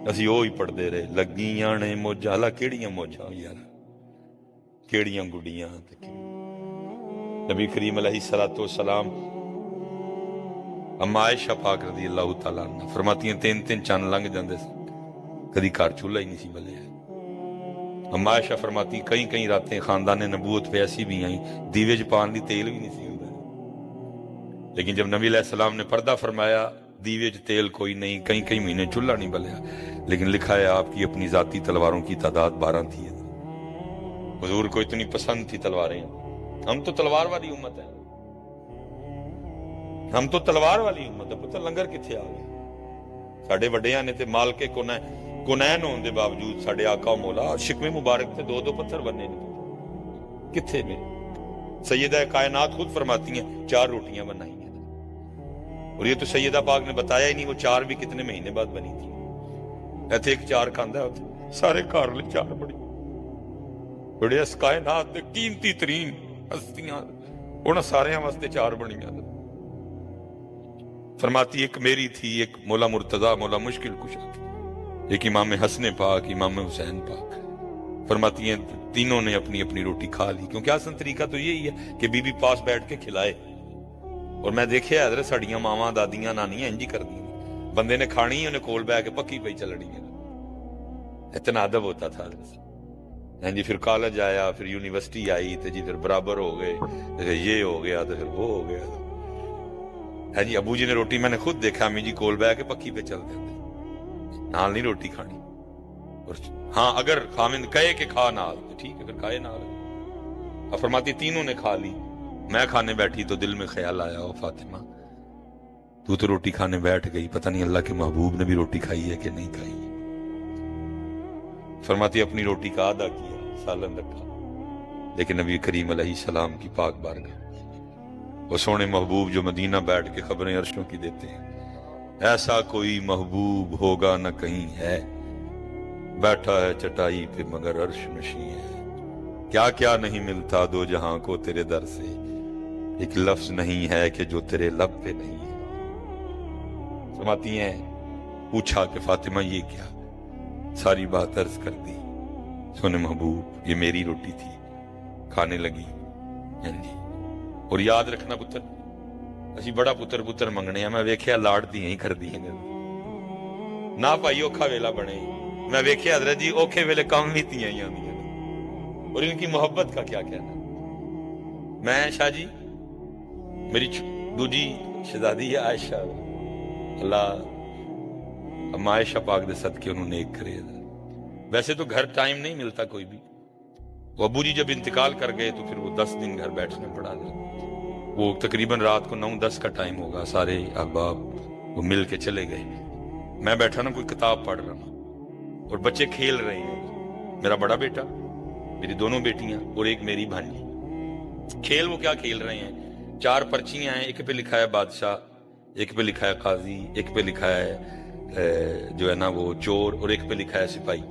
असी ओ ही पढ़ते रहे, लगियां ने मौजां। ला केड़ियां मौजां यार, केड़ियां गुड्डियां। नबी करीम अलैहिस्सलातु वस्सलाम अम्मा आयशा पाक रज़ी अल्लाह तआला अन्हा फरमाती हैं 3-3 चंद लंघ जांदे सी, कदी घर चूल्हा ही नहीं सी बलिया। अम्मा आयशा फरमाती कई कई रातें खानदान नबूवत पे ऐसी भी आई दीवे च पान दी तेल भी नहीं सी हुंदा, लेकिन जब नबी अलैहिस्सलाम ने पर्दा फरमाया दीवे च तेल कोई नहीं, कई कई महीने चूल्हा नहीं बलिया। लेकिन लिखा है आपकी अपनी जाती तलवारों की तादाद 12 थी। हुजूर को इतनी पसंद थी तलवारें। हम तो तलवार वाली उम्मत है, हम तो तलवार वाली उम्मत है। पुत्र लंगर किथे आ गए? साडे वड्डियां ने ते माल के कुनैन होने के बावजूद साडे आका मौला शिकवे मुबारक से 2-2 पत्थर बने ने, किथे ने? सैयदा कायनात खुद फरमाती हैं 4 रोटियां बनाई हैं, और ये तो सैयदा पाक ने बताया ही नहीं वो 4 भी कितने महीने बाद बनी थी। इत्थे एक 4 खांदा, सारे घर ले 4 बड़ी बड़े इस कायनात दे कीमती तरीन हस्तियां उन्हां सारियां वास्ते 4 बनियां। फरमाती एक मेरी थी, एक मौला मुर्तजा मौला मुश्किल कुशा, एक इमाम हसन पाक इमाम हुसैन पाक। फरमाती हैं तीनों ने अपनी अपनी रोटी खा ली, क्योंकि आसान तरीका तो यही है कि बीबी पास बैठ के खिलाए। और मैं देखे हजरत साड़ियां मावां दादियां नानियां इंज कर दी, बंदे ने खानी उन्हें कोल बैठ के पक्की पई चलनी है। इतना अदब होता था। हाँ जी, फिर कॉलेज आया, फिर यूनिवर्सिटी आई, तो जी फिर बराबर हो गए, तो ये हो गया तो फिर वो हो गया। है जी, अबू जी ने रोटी मैंने खुद देखा, अम्मी जी कोल बैठ के पक्की पे चलते थे, नाल नहीं रोटी खानी। और हाँ अगर खामिंद कहे कि खा नाल तो ठीक है, फिर खाए नाल। फरमाती तीनों ने खा ली, मैं खाने बैठी तो दिल में ख्याल आया ओ फातिमा तू तो रोटी खाने बैठ गई, पता नहीं अल्लाह के महबूब ने भी रोटी खाई है कि नहीं खाई है। फरमाती अपनी रोटी का आधा किया, सालन रखा, लेकिन नबी करीम अलैहिस्सलाम की पाक बारगाह वो सोने महबूब जो मदीना बैठ के खबरें अर्शों की देते हैं, ऐसा कोई महबूब होगा न कहीं है, बैठा है चटाई पे मगर अर्श नशी है, क्या क्या नहीं मिलता दो जहां को तेरे दर से, ایک لفظ نہیں ہے کہ جو تیرے لب پہ نہیں ہے. فرماتی ہیں پوچھا کہ فاطمہ یہ کیا؟ ساری بات عرض کر دی. سونے محبوب یہ میری روٹی تھی. کھانے لگی. جی اور یاد رکھنا پتر اسی بڑا پتر پتر منگنے ہیں. میں ویکھیا لاڑ دی ہی کر دی نہ بھائی اوکھا ویلا بنے. میں ویکھیا حضرت جی اوکھے ویلے کام بھی تیاں ہی آندیاں اور ان کی محبت کا کیا کہنا. میں شاہ جی میری دوجی شہزادی ہے عائشہ, اللہ اما عائشہ پاک دے صدقے انہوں نے ایک کرے. ویسے تو گھر ٹائم نہیں ملتا کوئی بھی. وہ ابو جی جب انتقال کر گئے تو پھر وہ 10 دن گھر بیٹھنا پڑا. وہ تقریباً رات کو 9-10 کا ٹائم ہوگا. سارے احباب وہ مل کے چلے گئے. میں بیٹھا نا کوئی کتاب پڑھ رہا ہوں اور بچے کھیل رہے ہیں. میرا بڑا بیٹا, میری دونوں بیٹیاں اور ایک میری بھانجی. کھیل وہ کیا کھیل رہے ہیں؟ 4 پرچیاں ہیں. ایک پہ لکھا ہے بادشاہ, ایک پہ لکھا ہے قاضی, ایک پہ لکھا ہے جو ہے نا وہ چور, اور ایک پہ لکھا ہے سپاہی.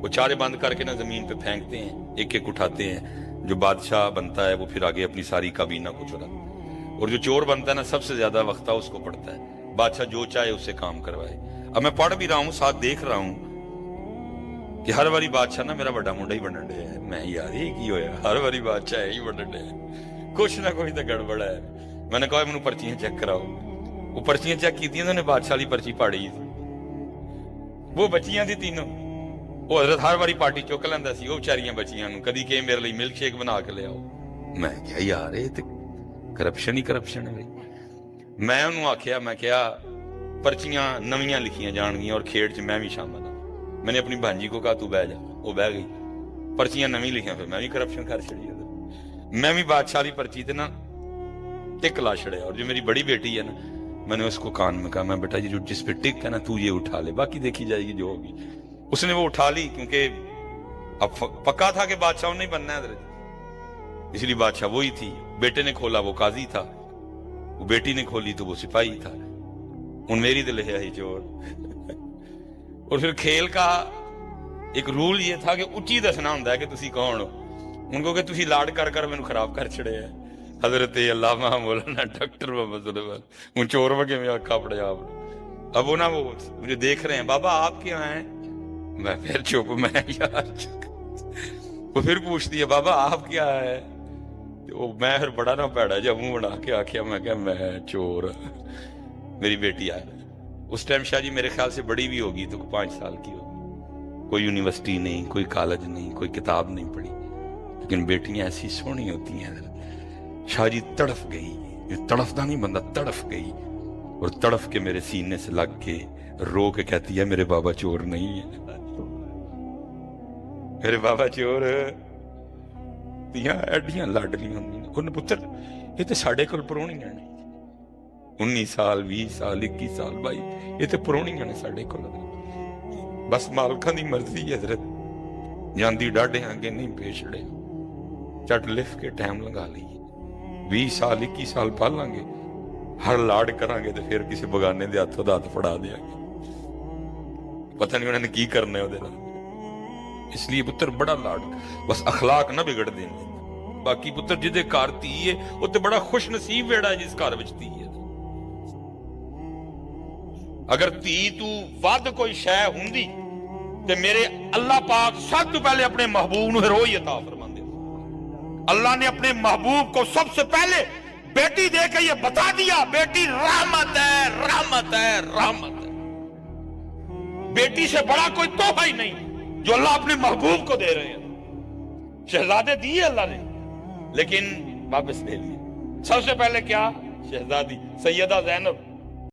وہ چارے بند کر کے نا زمین پہ پھینکتے ہیں, ایک ایک اٹھاتے ہیں. جو بادشاہ بنتا ہے وہ پھر آگے اپنی ساری کابینہ کو چلاتا ہے, اور جو چور بنتا ہے نا سب سے زیادہ وقتہ اس کو پڑتا ہے. بادشاہ جو چاہے اس سے کام کروائے. اب میں پڑھ بھی رہا ہوں ساتھ دیکھ رہا ہوں کہ ہر باری بادشاہ نا میرا بڑا منڈا ہی بنن ڈیا ہے. میں یار یہ کی ہویا, ہر باری بادشاہ ہی بنن ڈیا ہے, کچھ نہ کچھ تو گڑبڑ ہے. میں نے کہا مجھے پرچیاں چیک کراؤ. وہ پرچیاں چیک کی انہوں نے بادشاہ والی پرچی پاڑی تھی. وہ بچیاں تھی تینوں. وہ حضرت ہر باری پارٹی چک لینا سی وہ بچاریاں بچیاں نو. کدی کہ میرے لیے ملک شیک بنا کے لے آؤ. میں کیا یار یہ تو کرپشن ہی کرپشن ہے. میں انہوں آخیا میں کیا پرچیاں نویاں لکھیاں جان گیا اور کھیڑ چ میں بھی شامل ہوں. میں نے اپنی بھانجی کو کہا تو بہ جا. وہ بہ گئی. پرچیاں نویں لکھیاں پھر میں بھی کرپشن کر چڑی. میں بھی بادشاہ کی پرچی تے نا ٹک لا چھڑیا. اور جو میری بڑی بیٹی ہے نا میں نے اس کو کان میں کہا میں بیٹا جی جو جس پہ ٹک ہے نا تو یہ اٹھا لے, باقی دیکھی جائے گی جو ہوگی. اس نے وہ اٹھا لی کیونکہ اب پکا تھا کہ بادشاہ نہیں بننا ہے حضرت, اس لیے بادشاہ وہی تھی. بیٹے نے کھولا وہ قاضی تھا, وہ بیٹی نے کھولی تو وہ سپاہی تھا. ان میری دل ہے ہی چور. اور پھر کھیل کا ایک رول یہ تھا کہ اچھی دسنا ہوتا ہے کہ تسی کون ہو. ان کو کہ تسی لاڈ کر کر میں خراب کر چھڑے ہیں. حضرت علامہ مولانا ڈاکٹر محمد سلیمان ان چور وگے میں آکھا پڑے آپ نے. اب وہ نا وہ مجھے دیکھ رہے ہیں بابا آپ کیا ہیں. میں پھر چپ, میں یار وہ پھر پوچھتی ہے بابا آپ کیا ہے. میں پھر بڑا نہ پیڑا جب منہ بنا کے آخیا میں کہ میں چور. میری بیٹی آئے اس ٹائم شاہ جی میرے خیال سے بڑی بھی ہوگی تو 5 سال کی ہوگی. کوئی یونیورسٹی نہیں, کوئی کالج نہیں, کوئی کتاب نہیں پڑھی, لیکن بیٹیاں ایسی سونی ہوتی ہیں. شاہ جی تڑف گئی. تڑفتا نہیں بندہ, تڑف گئی اور تڑف کے میرے سینے سے لگ کے رو کے کہتی ہے میرے بابا چور نہیں ہے, میرے بابا چور ایڈیاں لاڈلیاں ہوندیاں. پتر یہ تو ساڈے کول پرونیاں نے 19 سال 20 سال 21 سال بھائی, یہ تو پرونیاں نے ساڈے کول. بس مالکاں دی مرضی ہے حضرت, جاندی ڈاڈے آگے نہیں پیچھڑے. چٹ لف کے ٹائم لگا لیے 20 سال 21 سال پالیں گے, ہر لاڈ کریں گے تو پھر کسی بگانے دے ہاتھوں ہاتھ پڑا دیا گے. پتہ نہیں انہوں نے کی کرنے وہ دینا. اس لیے پتر بڑا لاڈ, بس اخلاق نہ بگڑ دیں. باقی پتر جدے کار تھی ہے وہ تے بڑا خوش نصیب بیڑا ہے جس کار وچ تھی ہے. اگر تھی تو ود کوئی شے ہوندی تے میرے اللہ پاک سب تو پہلے اپنے محبوب نو ہیروئی عطا فرماندے. اللہ نے اپنے محبوب کو سب سے پہلے بیٹی دے کے یہ بتا دیا بیٹی رحمت ہے, رحمت ہے, رحمت ہے. بیٹی سے بڑا کوئی تحفہ ہی نہیں جو اللہ اپنے محبوب کو دے رہے ہیں. شہزادے دیے اللہ نے لیکن واپس لے لیے. سب سے پہلے کیا؟ شہزادی سیدہ زینب